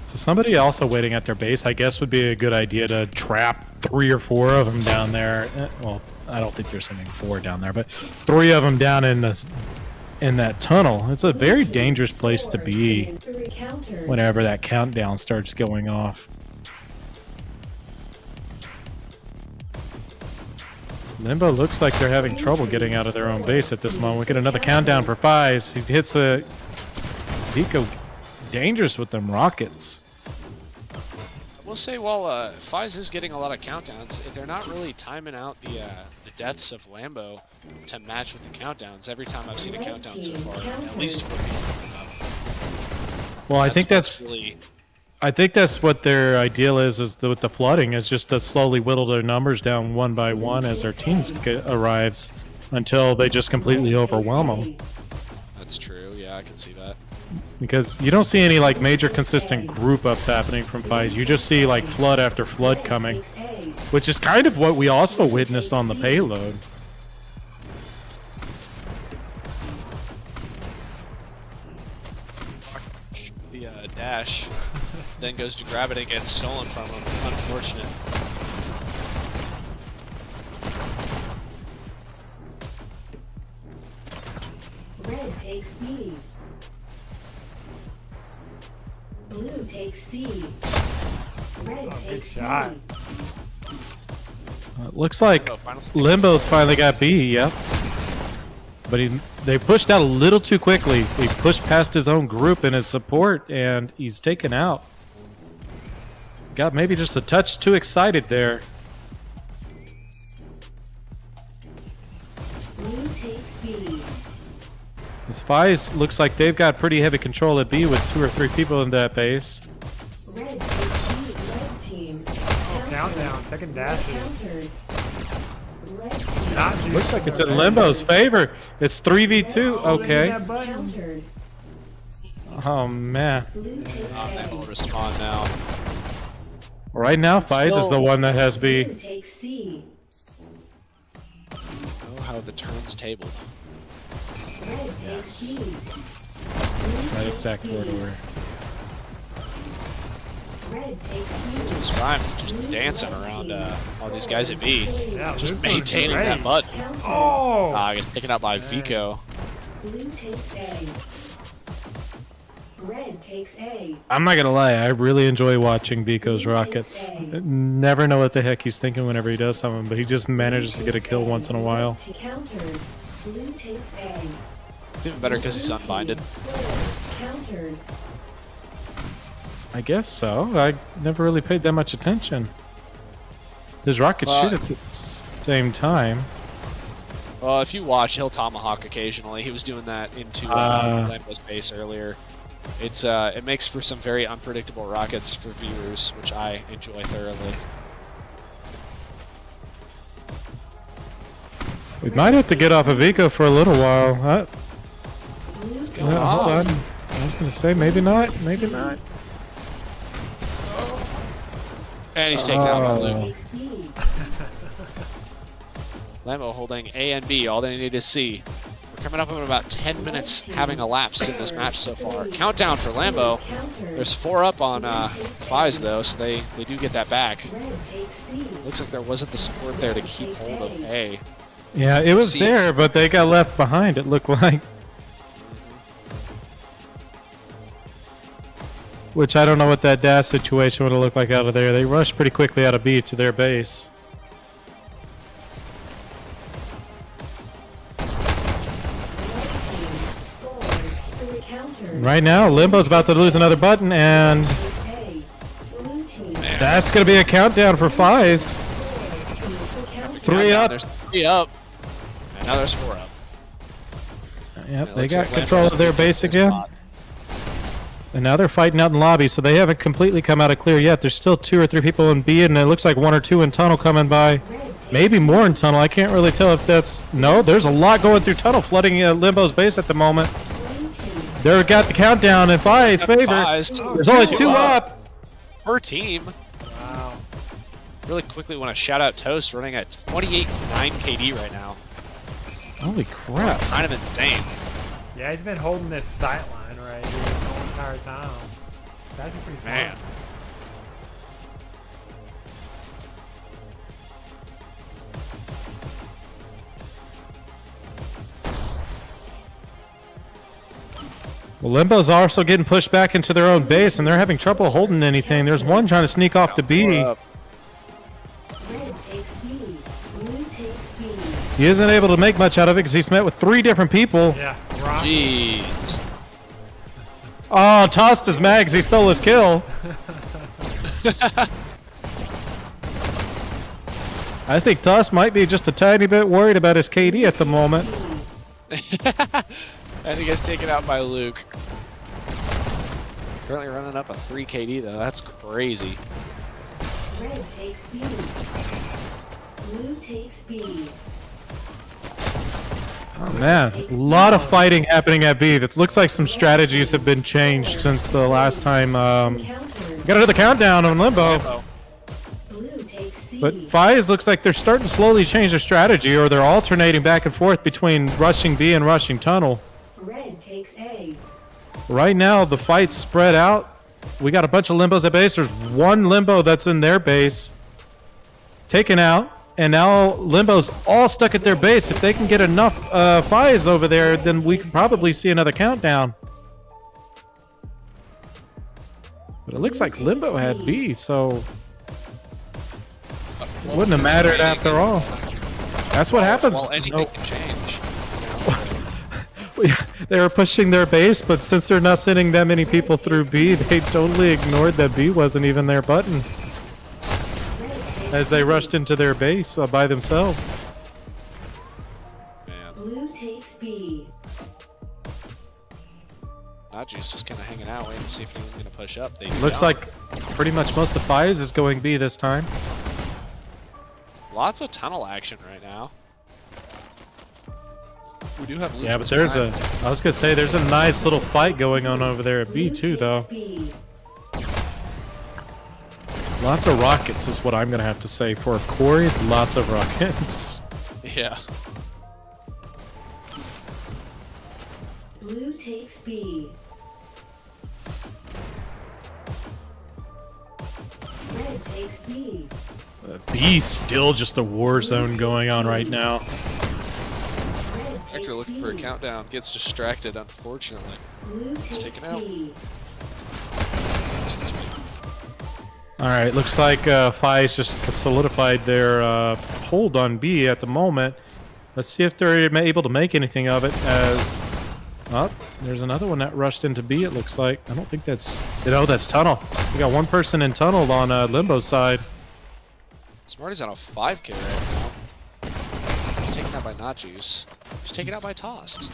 So somebody also waiting at their base, I guess, would be a good idea to trap 3 or 4 of them down there. Well, I don't think they're sending 4 down there, but 3 of them down in the in that tunnel. It's a very dangerous place to be whenever that countdown starts going off. Limbo looks like they're having trouble getting out of their own base at this moment. We get another countdown for FUYS. He hits a Vico dangerous with them rockets. I will say, while FUYS is getting a lot of countdowns, they're not really timing out the deaths of Lambo to match with the countdowns. Every time I've seen a countdown so far, at least 4 people. Well, I think that's really... I think that's what their ideal is with the flooding, is just to slowly whittle their numbers down one by one as their teams arrives until they just completely overwhelm them. That's true. Yeah, I can see that. Because you don't see any like major consistent group ups happening from FUYS. You just see like flood after flood coming, which is kind of what we also witnessed on the Payload. The dash then goes to grab it and gets stolen from him. Unfortunate. Red takes B. Blue takes C. Red takes shot. B. It looks like Limbo's finally got B, yep. But they pushed out a little too quickly. He pushed past his own group and his support, and he's taken out. Got maybe just a touch too excited there. Blue takes B. This FUYS looks like they've got pretty heavy control at B with 2 or 3 people in that base. Red takes B. Red team. Countdown, second dashes. Countered. Red team. Not juice. Looks like it's in Limbo's favor. It's 3v2. Okay. Countered. Oh man. Blue takes They will A. respond now. Right now, FUYS is the one that has B. Blue takes C. Oh, how the turn's tabled. Red takes B. That exact word order. Red takes B. Just Prime just dancing around all these guys at B. Yeah, Just Luke maintaining was that great. button. Countered. Oh! Gets taken out by Vico. Blue takes A. Red takes A. I'm not gonna lie, I really enjoy watching Vico's rockets. Never know what the heck he's thinking whenever he does something, but he just manages to get a kill once in a while. Countered. Blue takes A. It's even better because he's unbinded. Countered. I guess so. I never really paid that much attention. His rockets shoot at the same time. Well, if you watch, he'll tomahawk occasionally. He was doing that into Lambo's base earlier. It's it makes for some very unpredictable rockets for viewers, which I enjoy thoroughly. We might have to get off of Vico for a little while. Blue Hold on. I was gonna say maybe not. Maybe not. And he's taken out by Luke. takes B. Lambo holding A and B. All they need is C. We're coming up on about 10 minutes having elapsed in this match so far. Countdown for Lambo. There's 4 up on FUYS though, so they do get that back. Red takes C. Looks like there wasn't the support there to keep hold of A. Yeah, it was C. there, but they got left behind, it looked like. Which I don't know what that dash situation would have looked like out of there. They rushed pretty quickly out of B to their base. Right now, Limbo's about to lose another button, and that's going to be a countdown for FUYS. 3 up. There's 3 up. And now there's 4 up. Yep, It they looks got like control Lambo's of their base again. And now they're fighting out in lobby, so they haven't completely come out of clear yet. There's still 2 or 3 people in B, and it looks like 1 or 2 in tunnel coming by. Maybe more in tunnel. I can't really tell if that's... No, there's a lot going through tunnel, flooding Limbo's base at the moment. They've got the countdown in FUYS' favor. There's only 2 up. Per team. Wow. Really quickly want to shout out Toast running at 28.9 KD right now. Holy crap. Kind of insane. Yeah, he's been holding this sight line right here the whole entire time. It's actually pretty smart. Man. Well, Limbo's also getting pushed back into their own base, and they're having trouble holding anything. There's one trying to sneak off the B. Red takes B. Blue takes B. He isn't able to make much out of it because he's met with 3 different people. Yeah, rock. Jeez. Oh, tossed his mags. He stole his kill. I think Toss might be just a tiny bit worried about his KD at the moment. And he gets taken out by Luke. Currently running up a 3 KD though. That's crazy. Red takes B. Blue takes B. Oh, man, a lot of fighting happening at B. It looks like some strategies have been changed since the last time. Got another countdown on Limbo. Blue takes C. But FUYS looks like they're starting to slowly change their strategy, or they're alternating back and forth between rushing B and rushing tunnel. Red takes A. Right now, the fight's spread out. We got a bunch of Limbos at base. There's one Limbo that's in their base. Taken out. And now Limbo's all stuck at their base. If they can get enough FUYS over there, then we can probably see another countdown. But it looks like Limbo had B, so it wouldn't have mattered after all. That's what happens. Well, anything can change. They were pushing their base, but since they're not sending that many people through B, they totally ignored that B wasn't even their button as they rushed into their base by themselves. Man. Blue takes B. Naju's just kind of hanging out, waiting to see if anyone's going to push up. They Looks don't. like pretty much most of FUYS is going B this time. Lots of tunnel action right now. We do have Yeah, but there's I was going to say, there's a nice little fight going on over there at B too, though. B. Lots of rockets is what I'm going to have to say for Corey. Lots of rockets. Yeah. Blue takes B. Red takes B. B's still just a war zone going on right now. Red takes Actor looking for a B. countdown. Gets distracted, unfortunately. Blue It's takes taken out. B. Excuse me. Alright, looks like FUYS just solidified their hold on B at the moment. Let's see if they're able to make anything of it as... Oh, there's another one that rushed into B, it looks like. I don't think that's... Oh, that's tunnel. We got one person in tunnel on Limbo's side. Smarty's on a 5K right now. He's taken out by Naju's. He's taken out by Tossed.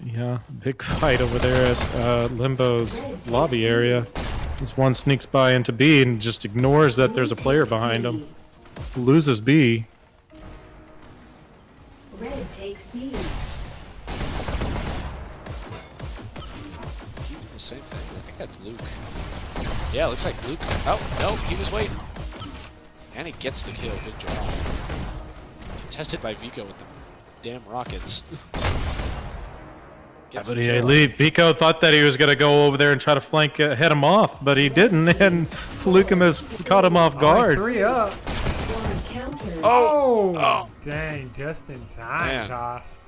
Yeah, big fight over there at Limbo's lobby area. This one sneaks by into B and just ignores that there's a player behind him. Loses B. Red takes B. He did the same thing. I think that's Luke. Yeah, looks like Luke. Oh, no, he was waiting. And he gets the kill. Good job. Contested by Vico with the damn rockets. Gets But the he kill. Vico thought that he was going to go over there and try to flank, head him off, but he didn't, and Lucamus caught him off guard. 3 up. One counter. Oh! Dang, just in time, Man. Toss.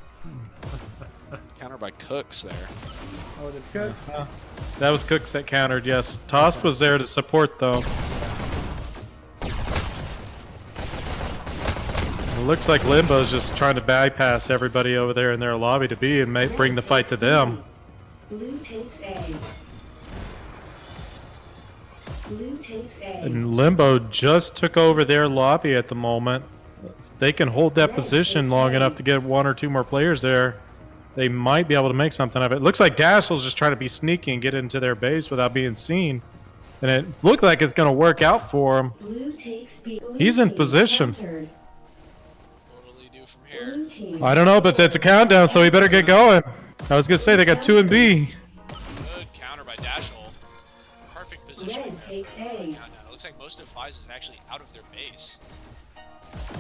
Counter by Cooks there. Oh, the Cooks. That was Cooks that countered, yes. Toss was there to support, though. It looks like Limbo's just trying to bypass everybody over there in their lobby to B and bring the fight to them. Blue takes A. Blue takes A. And Limbo just took over their lobby at the moment. If they can hold that position long enough to get 1 or 2 more players there, they might be able to make something of it. Looks like Dashel's just trying to be sneaky and get into their base without being seen. And it looked like it's going to work out for him. Blue takes B. Blue He's in team position. countered. What will he do from here? Blue team. I don't know, but that's a countdown, so he better get going. I was going to say they got 2 and B. Good counter by Dashel. Perfect position. Red takes A. Countdown. It looks like most of FUYS is actually out of their base.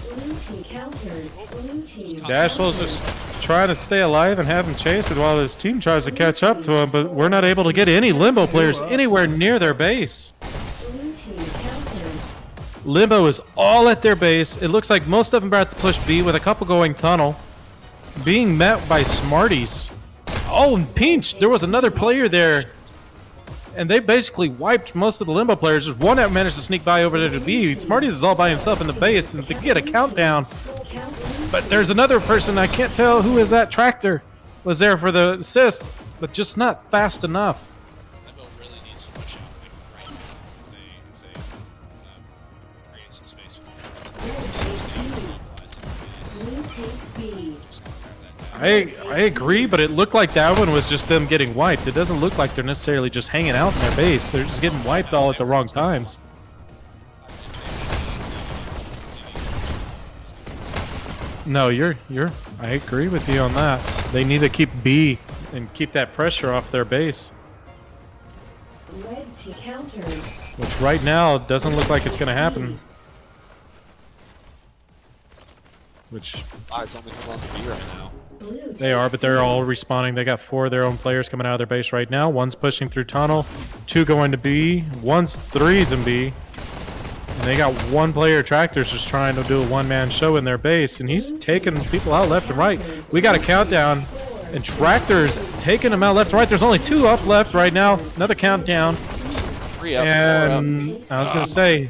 Blue team countered. Blue team. Dashel's just trying to stay alive and have him chase it while his team tries to catch up to him, but we're not able to get any Limbo players anywhere near their base. Blue team countered. Limbo is all at their base. It looks like most of them are about to push B with a couple going tunnel. Being met by Smarties. Oh, and Pinch, there was another player there. And they basically wiped most of the Limbo players. Just one that managed to sneak by over there to B. Smarties is all by himself in the base and to get a countdown. But there's another person, I can't tell who is that. Tractor was there for the assist, but just not fast enough. Limbo really needs to push out like right now if they create some space I agree, but it looked like that one was just them getting wiped. It doesn't look like they're necessarily just hanging out in their base. They're just getting wiped all at the wrong times. No, I agree with you on that. They need to keep B and keep that pressure off their base. Which right now doesn't look like it's going to happen. Which it's only come on the B right now. They are, but they're all respawning. They got 4 of their own players coming out of their base right now. One's pushing through tunnel, 2 going to B, 3's in B. And they got 1 player, Tractor's just trying to do a one-man show in their base, and he's taking people out left and right. We got a countdown, and Tractor's taking them out left and right. There's only 2 up left right now. Another countdown. 3 up, and 4 up. I was going to say,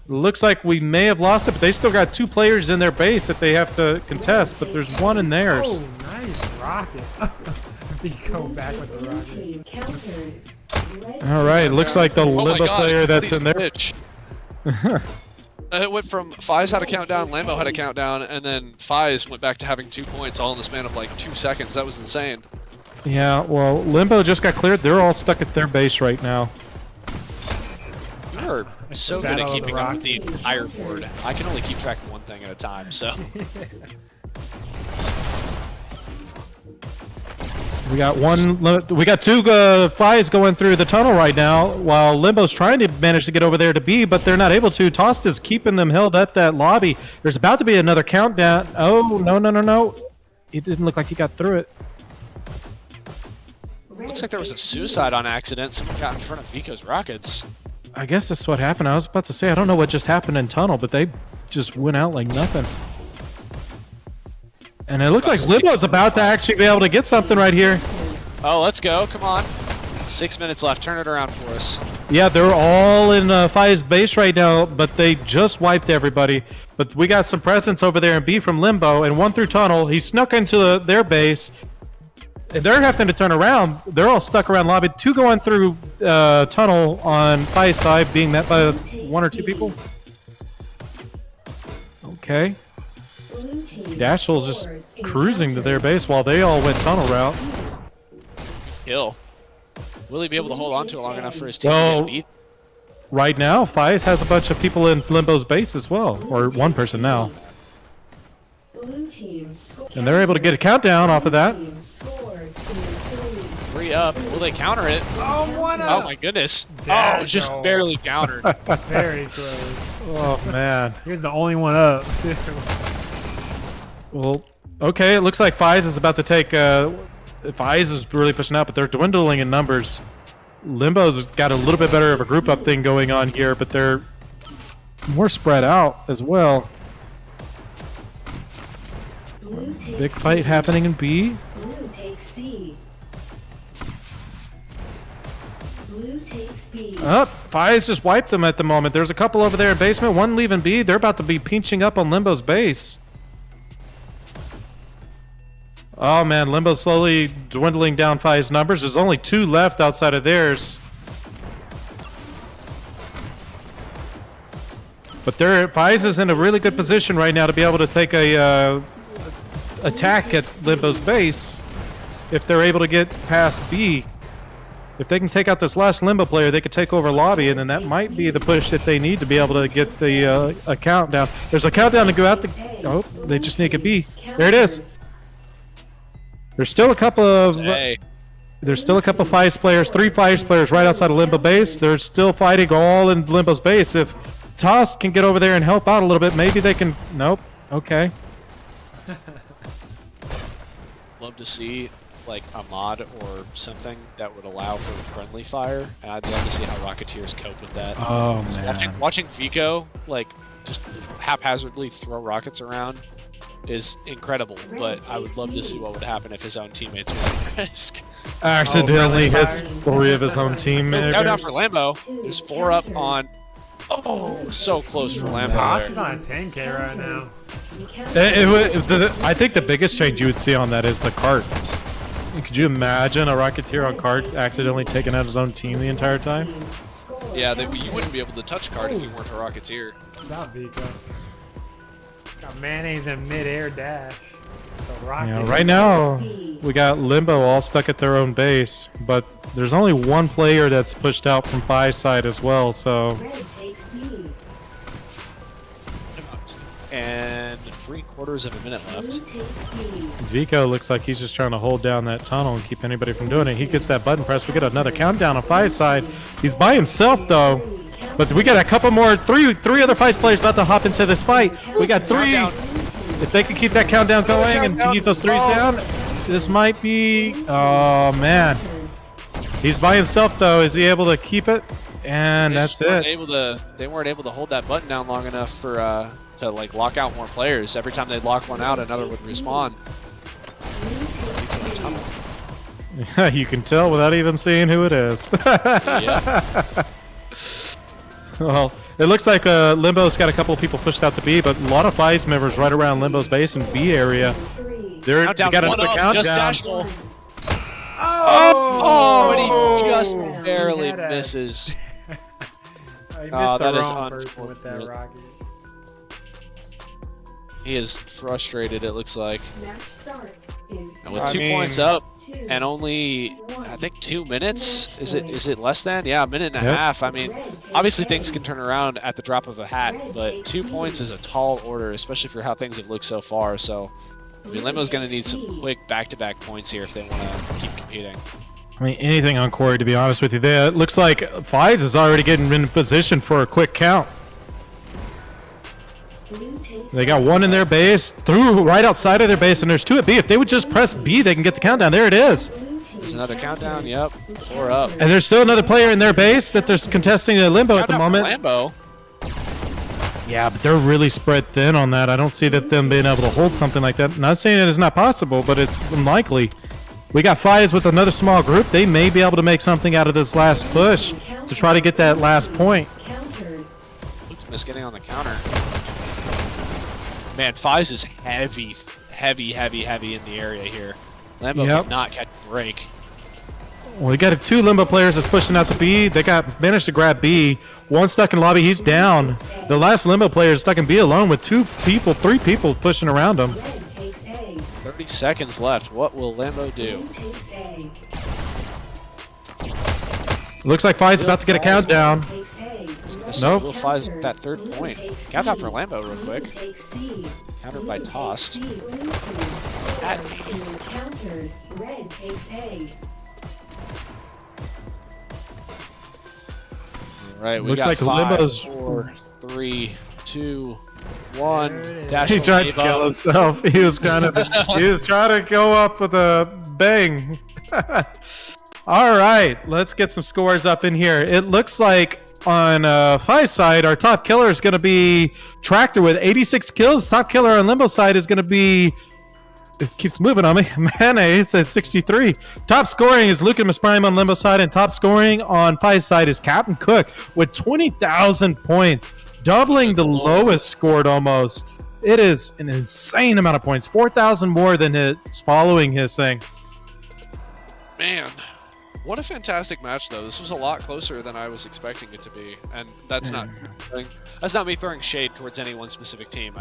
looks like we may have lost it, but they still got 2 players in their base that they have to contest, but there's 1 in theirs. Oh, nice rocket. We go back with the rocket. All right, looks like the Limbo player that's in there. It went from FUYS had a countdown, Lambo had a countdown, and then FUYS went back to having 2 points all in the span of like 2 seconds. That was insane. Yeah, well, Limbo just got cleared. They're all stuck at their base right now. You are so good at keeping up with the entire board. I can only keep track of one thing at a time, so. We got 2 FUYS going through the tunnel right now, while Limbo's trying to manage to get over there to B, but they're not able to. Tossed is keeping them held at that lobby. There's about to be another countdown. Oh, no. It didn't look like he got through it. Looks like there was a suicide on accident. Someone got in front of Vico's rockets. I guess that's what happened. I was about to say, I don't know what just happened in tunnel, but they just went out like nothing. And it looks like Limbo's about to actually be able to get something right here. Oh, let's go. Come on. 6 minutes left. Turn it around for us. Yeah, they're all in FUYS base right now, but they just wiped everybody. But we got some presence over there in B from Limbo, and 1 through tunnel. He snuck into their base. And they're having to turn around. They're all stuck around lobby. 2 going through tunnel on FUYS side, being met by 1 or 2 people. Okay. Dashel's just cruising to their base while they all went tunnel route. Kill. Will he be able to hold on to it long enough for his team to get beat? Right now, FUYS has a bunch of people in Limbo's base as well, or 1 person now. And they're able to get a countdown off of that. 3 up. Will they counter it? Oh, 1 up. Oh my goodness. There Oh, just go. barely countered. Very close. Oh, man. He was the only one up. Well, okay, it looks like FUYS is about to take... FUYS is really pushing out, but they're dwindling in numbers. Limbo's got a little bit better of a group up thing going on here, but they're more spread out as well. Big fight happening in B. Blue takes C. Blue takes B. FUYS just wiped them at the moment. There's a couple over there in basement, 1 leaving B. They're about to be pinching up on Limbo's base. Oh man, Limbo's slowly dwindling down FUYS numbers. There's only 2 left outside of theirs. But FUYS is in a really good position right now to be able to take a attack at Limbo's base if they're able to get past B. If they can take out this last Limbo player, they could take over lobby, and then that might be the push that they need to be able to get the a countdown. There's a countdown to go out to... Oh, they just need a B. There it is. There's still a couple of... There's still a couple of FUYS players, 3 FUYS players right outside of Limbo base. They're still fighting all in Limbo's base. If Toss can get over there and help out a little bit, maybe they can... Nope. Okay. Love to see like a mod or something that would allow for friendly fire, and I'd love to see how Rocketeers cope with that. Oh man. Watching Vico like just haphazardly throw rockets around is incredible, but I would love to see what would happen if his own teammates were at risk. Accidentally hits 3 of his own teammates. Down now for Lambo. There's 4 up on. Oh, so close for Lambo Tosh there. is on a 10K right now. I think the biggest change you would see on that is the cart. Could you imagine a Rocketeer on cart accidentally taking out his own team the entire time? Yeah, you wouldn't be able to touch cart if you weren't a Rocketeer. Not Vico. Got mayonnaise and mid-air dash. Yeah, right now we got Limbo all stuck at their own base, but there's only one player that's pushed out from FUYS side as well, so... And 3/4 of a minute left. Vico looks like he's just trying to hold down that tunnel and keep anybody from doing it. He gets that button press. We get another countdown on FUYS side. He's by himself though, but we got a couple more, three other FUYS players about to hop into this fight. We got 3. If they could keep that countdown going and keep those 3s down, this might be. Oh man, he's by himself though. Is he able to keep it? And that's it. They weren't able to hold that button down long enough for to like lock out more players. Every time they'd lock one out, another would respawn. Yeah, you can tell without even seeing who it is. Yeah. Well, it looks like Limbo's got a couple of people pushed out to B, but a lot of FUYS members right around Limbo's base and B area. They got another countdown. Just dash goal. Oh, and he just barely misses. Oh, that is unfortunate. that rocket. He is frustrated, it looks like. And with 2 I mean, points up and only, I think, 2 minutes? Is it less than? Yeah, a minute and a half. I mean, obviously things can turn around at the drop of a hat, but 2 points is a tall order, especially for how things have looked so far. So, I mean, Limbo's going to need some quick back-to-back points here if they want to keep competing. I mean, anything on Corey, to be honest with you. It looks like FUYS is already getting in position for a quick count. They got 1 in their base, through right outside of their base, and there's 2 at B. If they would just press B, they can get the countdown. There it is. There's another countdown, yep. 4 up. And there's still another player in their base that they're contesting a Limbo at the moment. Lambo. Yeah, but they're really spread thin on that. I don't see them being able to hold something like that. Not saying it is not possible, but it's unlikely. We got FUYS with another small group. They may be able to make something out of this last push to try to get that last point. Luke's getting on the counter. Man, FUYS is heavy in the area here. Lambo cannot catch a break. Well, we got 2 Limbo players that's pushing out the B. They managed to grab B. 1 stuck in lobby. He's down. The last Limbo player is stuck in B alone with 3 people pushing around him. 30 seconds left. What will Lambo do? Looks like FUYS about to get a countdown. Nope. Will FUYS get that 3rd point? Countdown for Lambo real quick. Countered by Tossed. At me. Alright, we Looks got like 5, Limbo's 4, 3, 2, 1. Dash He tried to kill himself. He was trying to go up with a bang. All right, let's get some scores up in here. It looks like on FUYS side, our top killer is going to be Tractor with 86 kills. Top killer on Limbo side is going to be... It keeps moving on me. Mayonnaise at 63. Top scoring is Lucimus Prime on Limbo side, and top scoring on FUYS side is Captain Cook with 20,000 points, doubling the lowest scored almost. It is an insane amount of points. 4,000 more than his following his thing. Man, what a fantastic match, though. This was a lot closer than I was expecting it to be, and that's not me throwing shade towards any one specific team.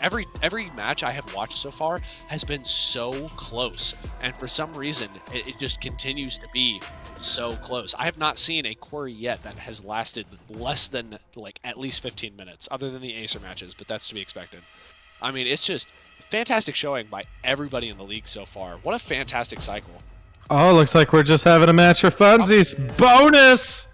Every match I have watched so far has been so close, and for some reason it just continues to be so close. I have not seen a query yet that has lasted less than like at least 15 minutes, other than the Acer matches, but that's to be expected. I mean, it's just fantastic showing by everybody in the league so far. What a fantastic cycle. Oh, looks like we're just having a match for funsies. Bonus!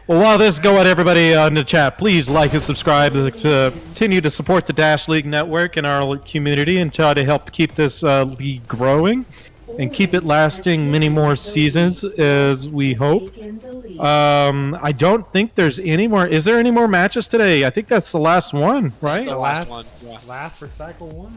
Well, while this is going, everybody in the chat, please like and subscribe to continue to support the Dash League Network and our community and try to help keep this league growing. and keep it lasting many more seasons as we hope. I don't think there's any more. Is there any more matches today? I think that's the last one, right? The last one. Yeah. Last for cycle 1.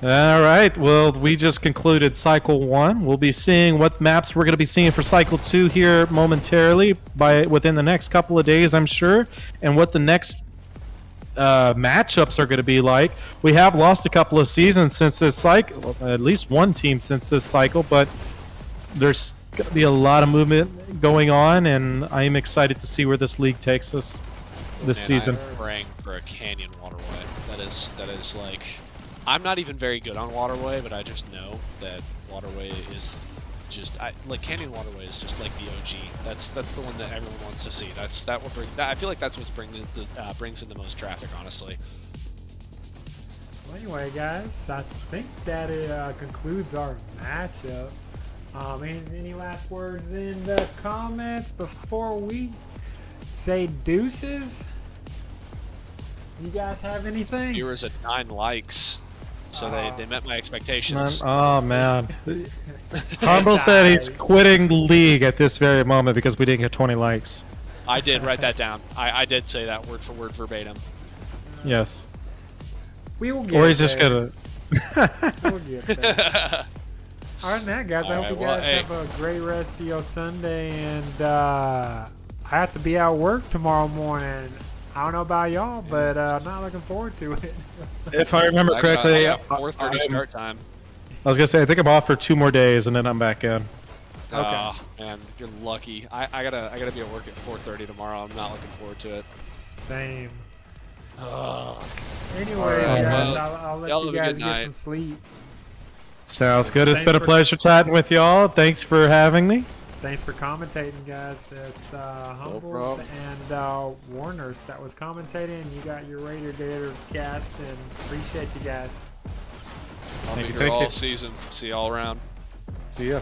All right. Well, we just concluded cycle 1. We'll be seeing what maps we're going to be seeing for cycle 2 here momentarily within the next couple of days, I'm sure, and what the next matchups are going to be like. We have lost a couple of seasons since this cycle, at least one team since this cycle, but there's going to be a lot of movement going on, and I am excited to see where this league takes us this season. I'm praying for a canyon waterway. That is like, I'm not even very good on waterway, but I just know that waterway is just like canyon waterway is just like the OG. That's the one that everyone wants to see. I feel like that's what's brings in the most traffic, honestly. Well, anyway, guys, I think that concludes our matchup. Any last words in the comments before we say deuces? You guys have anything? Viewers at 9 likes, so they met my expectations. Oh man, Humble said he's quitting the league at this very moment because we didn't get 20 likes. I did write that down. I did say that word for word verbatim. Yes. We will get Or he's just gonna. We'll get there. Other than that, guys, I hope you guys have a great rest of your Sunday, and I have to be at work tomorrow morning. I don't know about y'all, but I'm not looking forward to it. If I remember correctly, 4:30 start time. I was gonna say I think I'm off for 2 more days, and then I'm back in. Okay. Man, you're lucky. I gotta be at work at 4:30 tomorrow. I'm not looking forward to it. Same. Anyway, right, guys, I'll let you guys get some sleep. Sounds good. It's been a pleasure chatting with y'all. Thanks for having me. Thanks for commentating, guys. It's Humbles and Warnurse that was commentating. You got your RaederGator cast, and appreciate you guys. I'll be here all season. See y'all around. See ya.